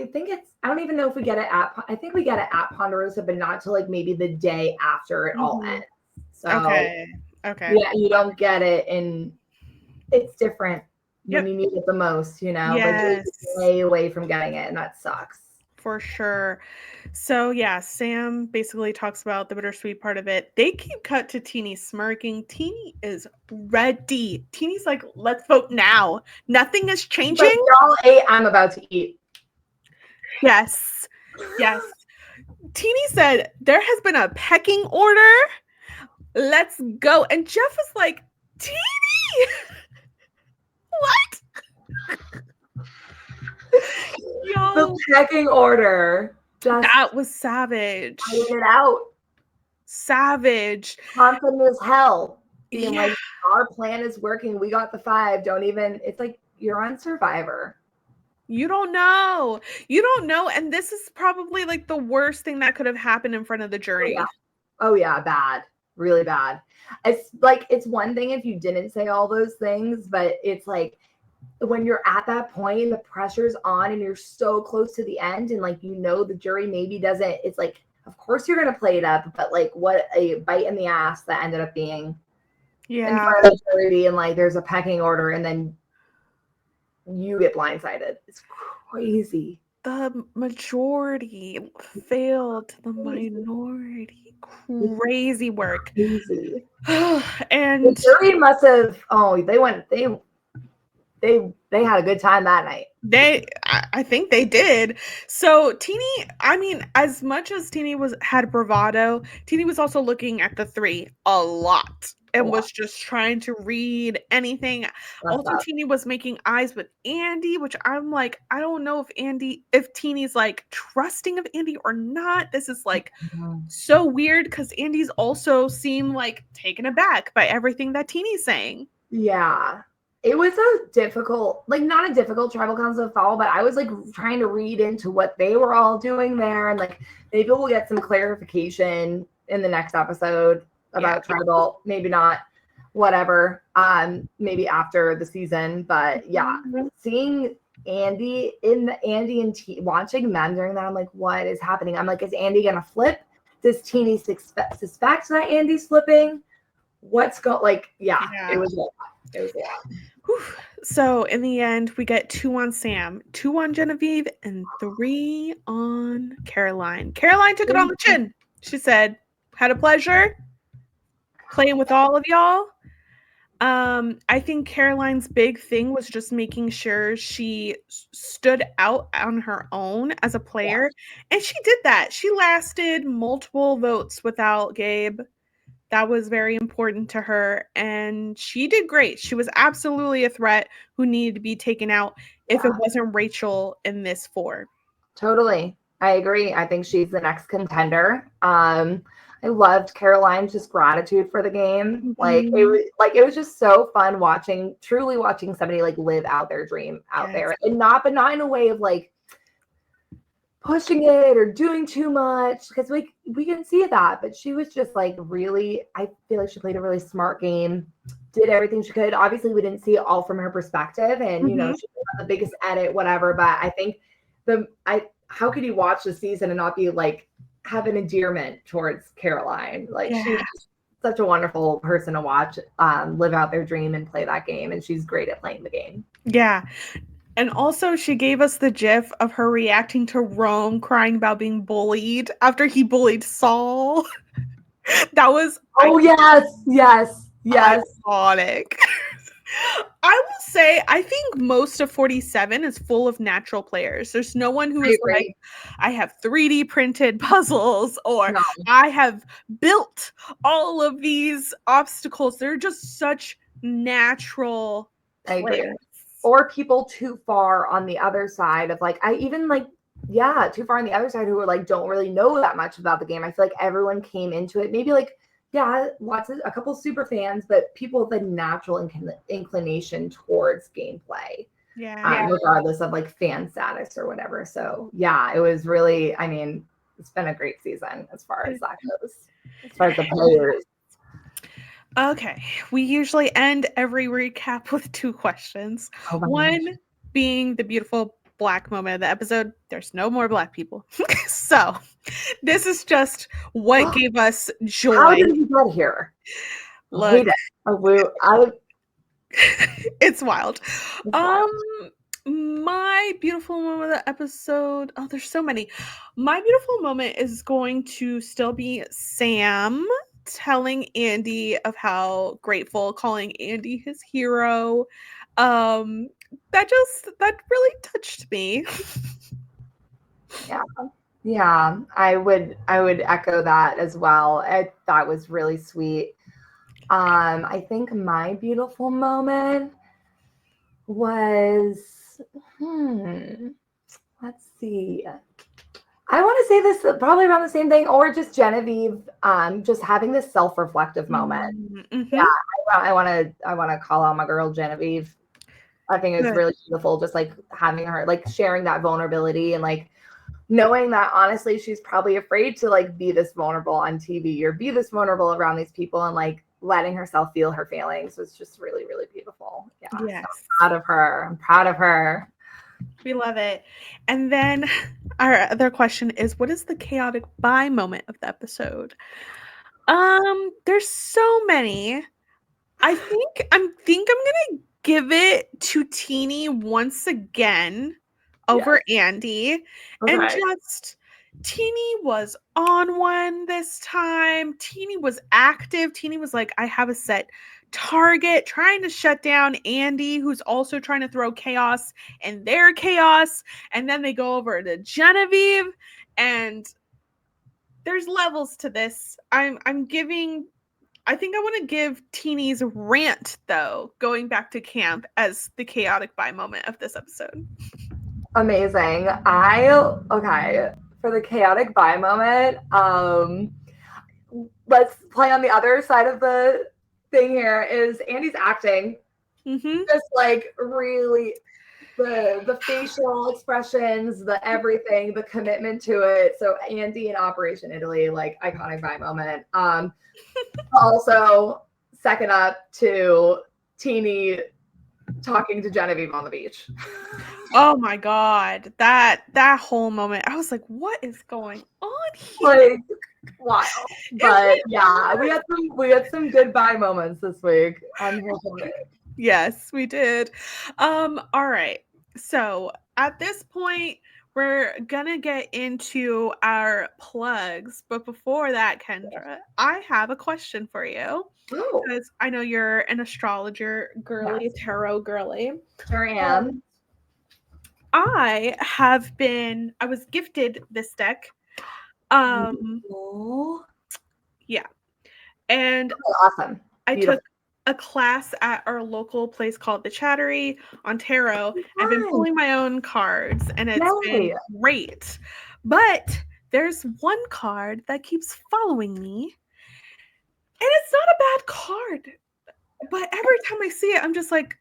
[SPEAKER 4] think it's. I don't even know if we get it at. I think we get it at Ponderosa, but not till like maybe the day after it all ends. So
[SPEAKER 3] okay.
[SPEAKER 4] Yeah, you don't get it, and it's different. When you need it the most, you know,
[SPEAKER 3] yes.
[SPEAKER 4] Like you're way away from getting it, and that sucks.
[SPEAKER 3] For sure. So yeah, Sam basically talks about the bittersweet part of it. They keep cut to Teeny smirking. Teeny is ready. Teeny's like, let's vote now. Nothing is changing.
[SPEAKER 4] Y'all ate, I'm about to eat.
[SPEAKER 3] Yes. Teeny said, there has been a pecking order. Let's go. And Jeff is like, Teeny! What? Yo,
[SPEAKER 4] the pecking order.
[SPEAKER 3] That was savage.
[SPEAKER 4] Playing it out.
[SPEAKER 3] Savage.
[SPEAKER 4] Confident as hell. Being like, our plan is working. We got the 5. Don't even. It's like you're on Survivor.
[SPEAKER 3] You don't know. And this is probably like the worst thing that could have happened in front of the jury.
[SPEAKER 4] Oh yeah, bad. Really bad. It's like, it's one thing if you didn't say all those things, but it's like when you're at that point, the pressure's on and you're so close to the end and like, you know, the jury maybe doesn't, it's like, of course you're going to play it up, but like what a bite in the ass that ended up being in front of the jury, and like there's a pecking order and then you get blindsided. It's crazy.
[SPEAKER 3] The majority failed to the minority. Crazy work.
[SPEAKER 4] Crazy.
[SPEAKER 3] And
[SPEAKER 4] the jury must have, they had a good time that night.
[SPEAKER 3] I think they did. So Teeny, I mean, as much as Teeny had bravado, Teeny was also looking at the 3 a lot and was just trying to read anything. Also, Teeny was making eyes with Andy, which I'm like, I don't know if Teeny's like trusting of Andy or not. This is like so weird because Andy's also seemed like taken aback by everything that Teeny's saying.
[SPEAKER 4] Yeah. It was a difficult, like not a difficult tribal council to follow, but I was like trying to read into what they were all doing there. And like, maybe we'll get some clarification in the next episode about tribal, maybe not. whatever, maybe after the season. But yeah, seeing Andy and watching them during that, I'm like, what is happening? I'm like, is Andy gonna flip? Does Teeny suspect that Andy's flipping? What's going, like, yeah, it was a lot. It was a lot.
[SPEAKER 3] Whew. So in the end, we get 2 on Sam, 2 on Genevieve, and 3 on Caroline. Caroline took it on the chin. She said, had a pleasure playing with all of y'all. I think Caroline's big thing was just making sure she stood out on her own as a player. And she did that. She lasted multiple votes without Gabe. That was very important to her, and she did great. She was absolutely a threat who needed to be taken out if it wasn't Rachel in this 4.
[SPEAKER 4] Totally. I agree. I think she's the next contender. I loved Caroline's just gratitude for the game. It was just so fun truly watching somebody like live out their dream out there, and not in a way of like pushing it or doing too much, because we can see that, but she was just like really, I feel like she played a really smart game, did everything she could. Obviously we didn't see it all from her perspective, and you know, she was the biggest edit, whatever, but I think how could you watch the season and not be like have an endearment towards Caroline? Like she's such a wonderful person to watch live out their dream and play that game, and she's great at playing the game.
[SPEAKER 3] Yeah. And also, she gave us the gif of her reacting to Rome crying about being bullied after he bullied Saul. That was
[SPEAKER 4] yes
[SPEAKER 3] iconic. I will say, I think most of 47 is full of natural players. There's no one who is like, I have 3D printed puzzles, or I have built all of these obstacles. They're just such natural players.
[SPEAKER 4] Or people too far on the other side of like, too far on the other side who were like, don't really know that much about the game. I feel like everyone came into it, maybe like, a couple super fans, but people with a natural inclination towards gameplay. Regardless of like fan status or whatever. So it was really, I mean, it's been a great season as far as that goes, as far as the players.
[SPEAKER 3] Okay, we usually end every recap with 2 questions. One being the beautiful Black moment of the episode. There's no more Black people. So this is just what gave us joy.
[SPEAKER 4] How did we get here?
[SPEAKER 3] Look, it's wild. My beautiful moment of the episode. Oh, there's so many. My beautiful moment is going to still be Sam telling Andy of how grateful, calling Andy his hero. That really touched me.
[SPEAKER 4] Yeah, I would echo that as well. That was really sweet. I think my beautiful moment was let's see. I want to say this probably around the same thing, or just Genevieve, just having this self-reflective moment. Yeah, I want to call out my girl Genevieve. I think it was really beautiful, just like having her, like sharing that vulnerability and like knowing that honestly she's probably afraid to like be this vulnerable on TV or be this vulnerable around these people, and like letting herself feel her feelings was just really, really beautiful. Yeah,
[SPEAKER 3] yes.
[SPEAKER 4] So I'm proud of her.
[SPEAKER 3] We love it. And then our other question is, what is the chaotic bye moment of the episode? There's so many. I think I'm gonna give it to Teeny once again over Andy. Okay. And just Teeny was on one this time. Teeny was active. Teeny was like, I have a set target, trying to shut down Andy, who's also trying to throw chaos in their chaos. And then they go over to Genevieve, and there's levels to this. I think I want to give Teeny's rant, though, going back to camp, as the chaotic bye moment of this episode.
[SPEAKER 4] Amazing. For the chaotic bye moment, let's play on the other side of the thing here is Andy's acting. Just like really the facial expressions, the everything, the commitment to it. So Andy in Operation Italy, like iconic bye moment. Also second up to Teeny talking to Genevieve on the beach.
[SPEAKER 3] Oh my God. That whole moment. I was like, what is going on here?
[SPEAKER 4] Like, wild. But yeah, we had some goodbye moments this week on her.
[SPEAKER 3] Yes, we did. All right. So at this point, we're gonna get into our plugs. But before that, Kendra, I have a question for you.
[SPEAKER 4] Oh,
[SPEAKER 3] Because I know you're an astrologer girly,
[SPEAKER 4] yes.
[SPEAKER 3] tarot girly.
[SPEAKER 4] Sure am.
[SPEAKER 3] I was gifted this deck.
[SPEAKER 4] Cool.
[SPEAKER 3] Yeah. And
[SPEAKER 4] Awesome.
[SPEAKER 3] I took a class at our local place called The Chattery on tarot. I've been pulling my own cards and it's been great. But there's one card that keeps following me. And it's not a bad card. But every time I see it, I'm just like,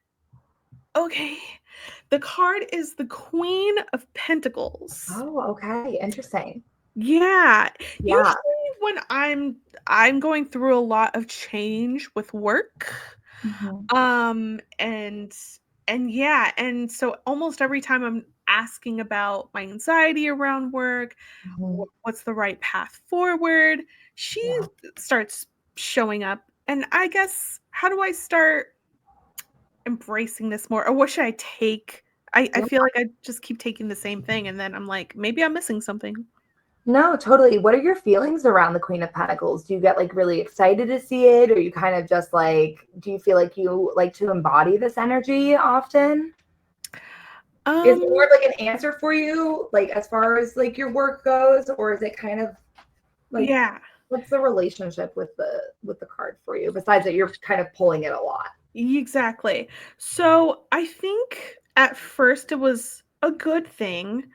[SPEAKER 3] okay. The card is the Queen of Pentacles.
[SPEAKER 4] Oh, okay. Interesting.
[SPEAKER 3] Yeah. Usually when I'm going through a lot of change with work. Mm-hmm. And so almost every time I'm asking about my anxiety around work, what's the right path forward, she starts showing up. And I guess, how do I start embracing this more? Or what should I take? I feel like I just keep taking the same thing. And then I'm like, maybe I'm missing something.
[SPEAKER 4] No, totally. What are your feelings around the Queen of Pentacles? Do you get like really excited to see it? Or you kind of just like, do you feel like you like to embody this energy often? Is it more like an answer for you, like as far as like your work goes? Or is it kind of like, what's the relationship with the card for you? Besides that you're kind of pulling it a lot.
[SPEAKER 3] Exactly. So I think at first it was a good thing.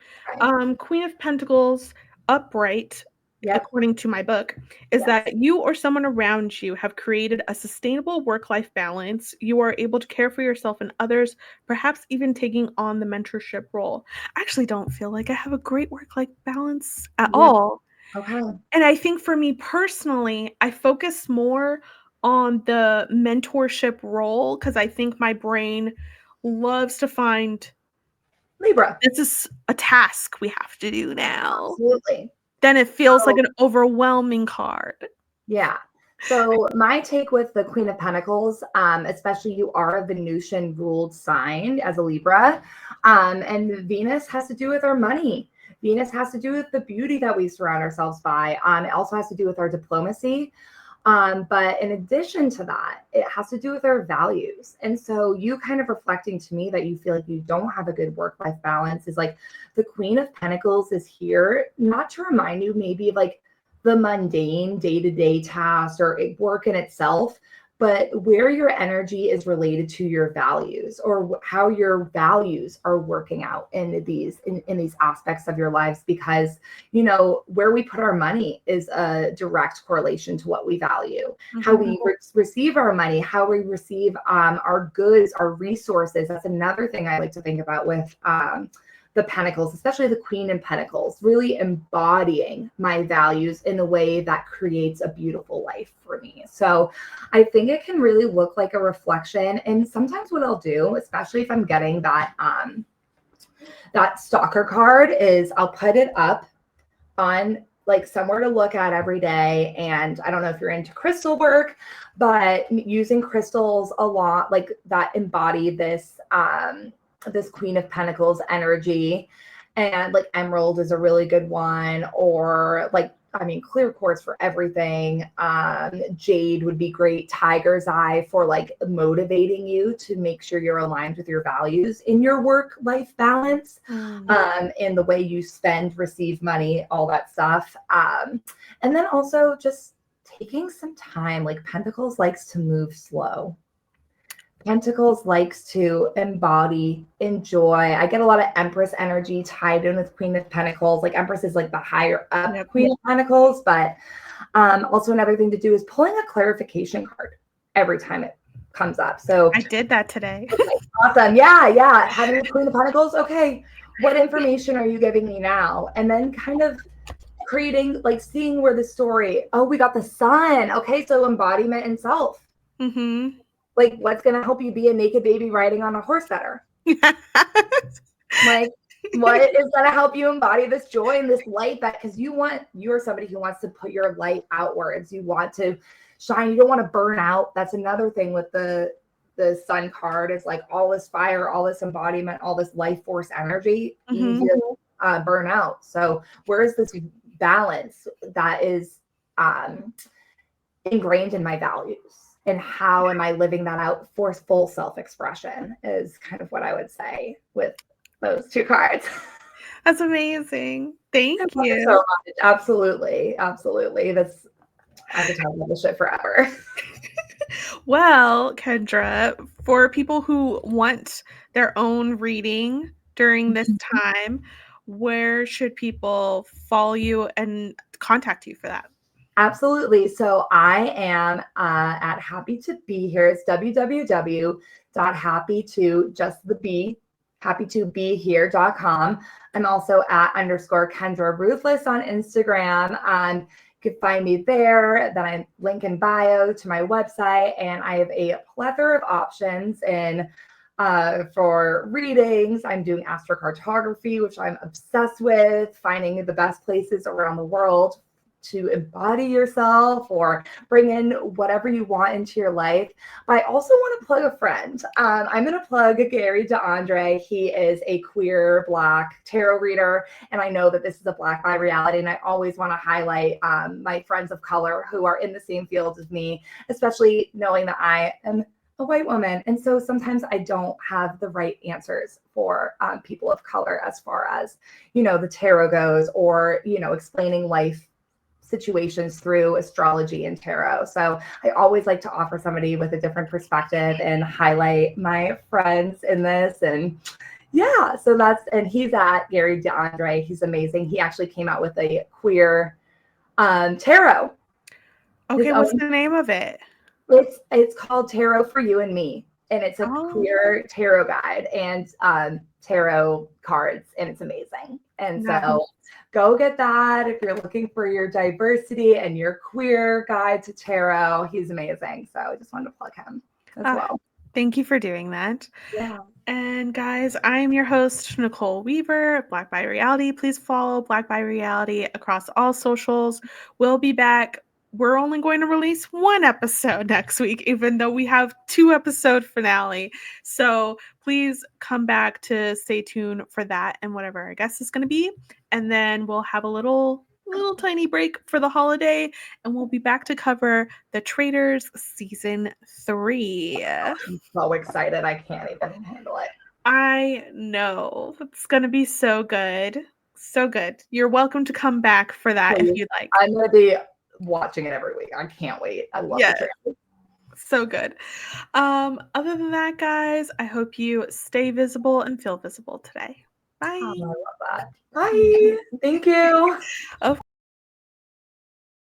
[SPEAKER 3] Queen of Pentacles upright, according to my book, is that you or someone around you have created a sustainable work-life balance. You are able to care for yourself and others, perhaps even taking on the mentorship role. I actually don't feel like I have a great work-life balance at all.
[SPEAKER 4] Okay.
[SPEAKER 3] And I think for me personally, I focus more on the mentorship role because I think my brain loves to find
[SPEAKER 4] Libra.
[SPEAKER 3] This is a task we have to do now.
[SPEAKER 4] Absolutely.
[SPEAKER 3] Then it feels like an overwhelming card.
[SPEAKER 4] Yeah. So my take with the Queen of Pentacles, especially you are a Venusian ruled sign as a Libra, and Venus has to do with our money. Venus has to do with the beauty that we surround ourselves by. It also has to do with our diplomacy. But in addition to that, it has to do with our values. And so you kind of reflecting to me that you feel like you don't have a good work-life balance is like the Queen of Pentacles is here, not to remind you maybe of like the mundane day-to-day tasks or work in itself, but where your energy is related to your values or how your values are working out in these aspects of your lives, because you know where we put our money is a direct correlation to what we value. How we receive our money, how we receive our goods, our resources. That's another thing I like to think about with the Pentacles, especially the Queen in Pentacles, really embodying my values in a way that creates a beautiful life for me. So I think it can really look like a reflection. And sometimes what I'll do, especially if I'm getting that that stalker card, is I'll put it up on like somewhere to look at every day. And I don't know if you're into crystal work, but using crystals a lot like that embody this this Queen of Pentacles energy, and like emerald is a really good one, or like, I mean, clear quartz for everything. Jade would be great. Tiger's eye for like motivating you to make sure you're aligned with your values in your work-life balance, in the way you spend, receive money, all that stuff. And then also just taking some time. Like Pentacles likes to move slow. Pentacles likes to embody, enjoy. I get a lot of Empress energy tied in with Queen of Pentacles. Like Empress is like the higher up Queen of Pentacles, but also another thing to do is pulling a clarification card every time it comes up. So
[SPEAKER 3] I did that today.
[SPEAKER 4] Okay, awesome. Yeah. Having the Queen of Pentacles. Okay, what information are you giving me now? And then kind of creating, like seeing where the story, oh, we got the sun. Okay, so embodiment and self.
[SPEAKER 3] Mm-hmm.
[SPEAKER 4] Like, what's going to help you be a naked baby riding on a horse better? Like, what is going to help you embody this joy and this light? That because you're somebody who wants to put your light outwards. You want to shine. You don't want to burn out. That's another thing with the sun card, is like all this fire, all this embodiment, all this life force energy, easy to burn out. So where is this balance that is ingrained in my values? And how am I living that out for full self-expression is kind of what I would say with those two cards.
[SPEAKER 3] That's amazing. Thank you.
[SPEAKER 4] So much. Absolutely. Absolutely. I could talk about this shit forever.
[SPEAKER 3] Well, Kendra, for people who want their own reading during this time, where should people follow you and contact you for that?
[SPEAKER 4] Absolutely. So I am at Happy to Be Here. It's happytobehere.com. I'm also at _Kendra Ruthless on Instagram. You can find me there. Then I link in bio to my website, and I have a plethora of options for readings. I'm doing astrocartography, which I'm obsessed with, finding the best places around the world to embody yourself or bring in whatever you want into your life. But I also want to plug a friend. I'm going to plug Gary DeAndre. He is a queer Black tarot reader, and I know that this is a Black by reality, and I always want to highlight my friends of color who are in the same field as me, especially knowing that I am a white woman. And so sometimes I don't have the right answers for people of color as far as, the tarot goes, or, explaining life situations through astrology and tarot. So I always like to offer somebody with a different perspective and highlight my friends in this. And yeah, so and he's at Gary DeAndre. He's amazing. He actually came out with a queer tarot.
[SPEAKER 3] Okay, what's the name of it?
[SPEAKER 4] It's called Tarot for You and Me. And it's a queer tarot guide and tarot cards, and it's amazing. And so go get that if you're looking for your diversity and your queer guide to tarot. He's amazing. So I just wanted to plug him as well.
[SPEAKER 3] Thank you for doing that.
[SPEAKER 4] Yeah.
[SPEAKER 3] And guys, I am your host, Nicole Weaver, Black by Reality. Please follow Black by Reality across all socials. We'll be back. We're only going to release one episode next week, even though we have 2-episode finale. So please come back to stay tuned for that and whatever our guest is going to be. And then we'll have a little tiny break for the holiday, and we'll be back to cover The Traitors Season 3.
[SPEAKER 4] I'm so excited. I can't even handle it.
[SPEAKER 3] I know. It's going to be so good. So good. You're welcome to come back for that if you'd like.
[SPEAKER 4] I'm going to be watching it every week. I can't wait. I love it.
[SPEAKER 3] So good. Other than that, guys, I hope you stay visible and feel visible today. Bye.
[SPEAKER 4] I love that. Bye. Thank you.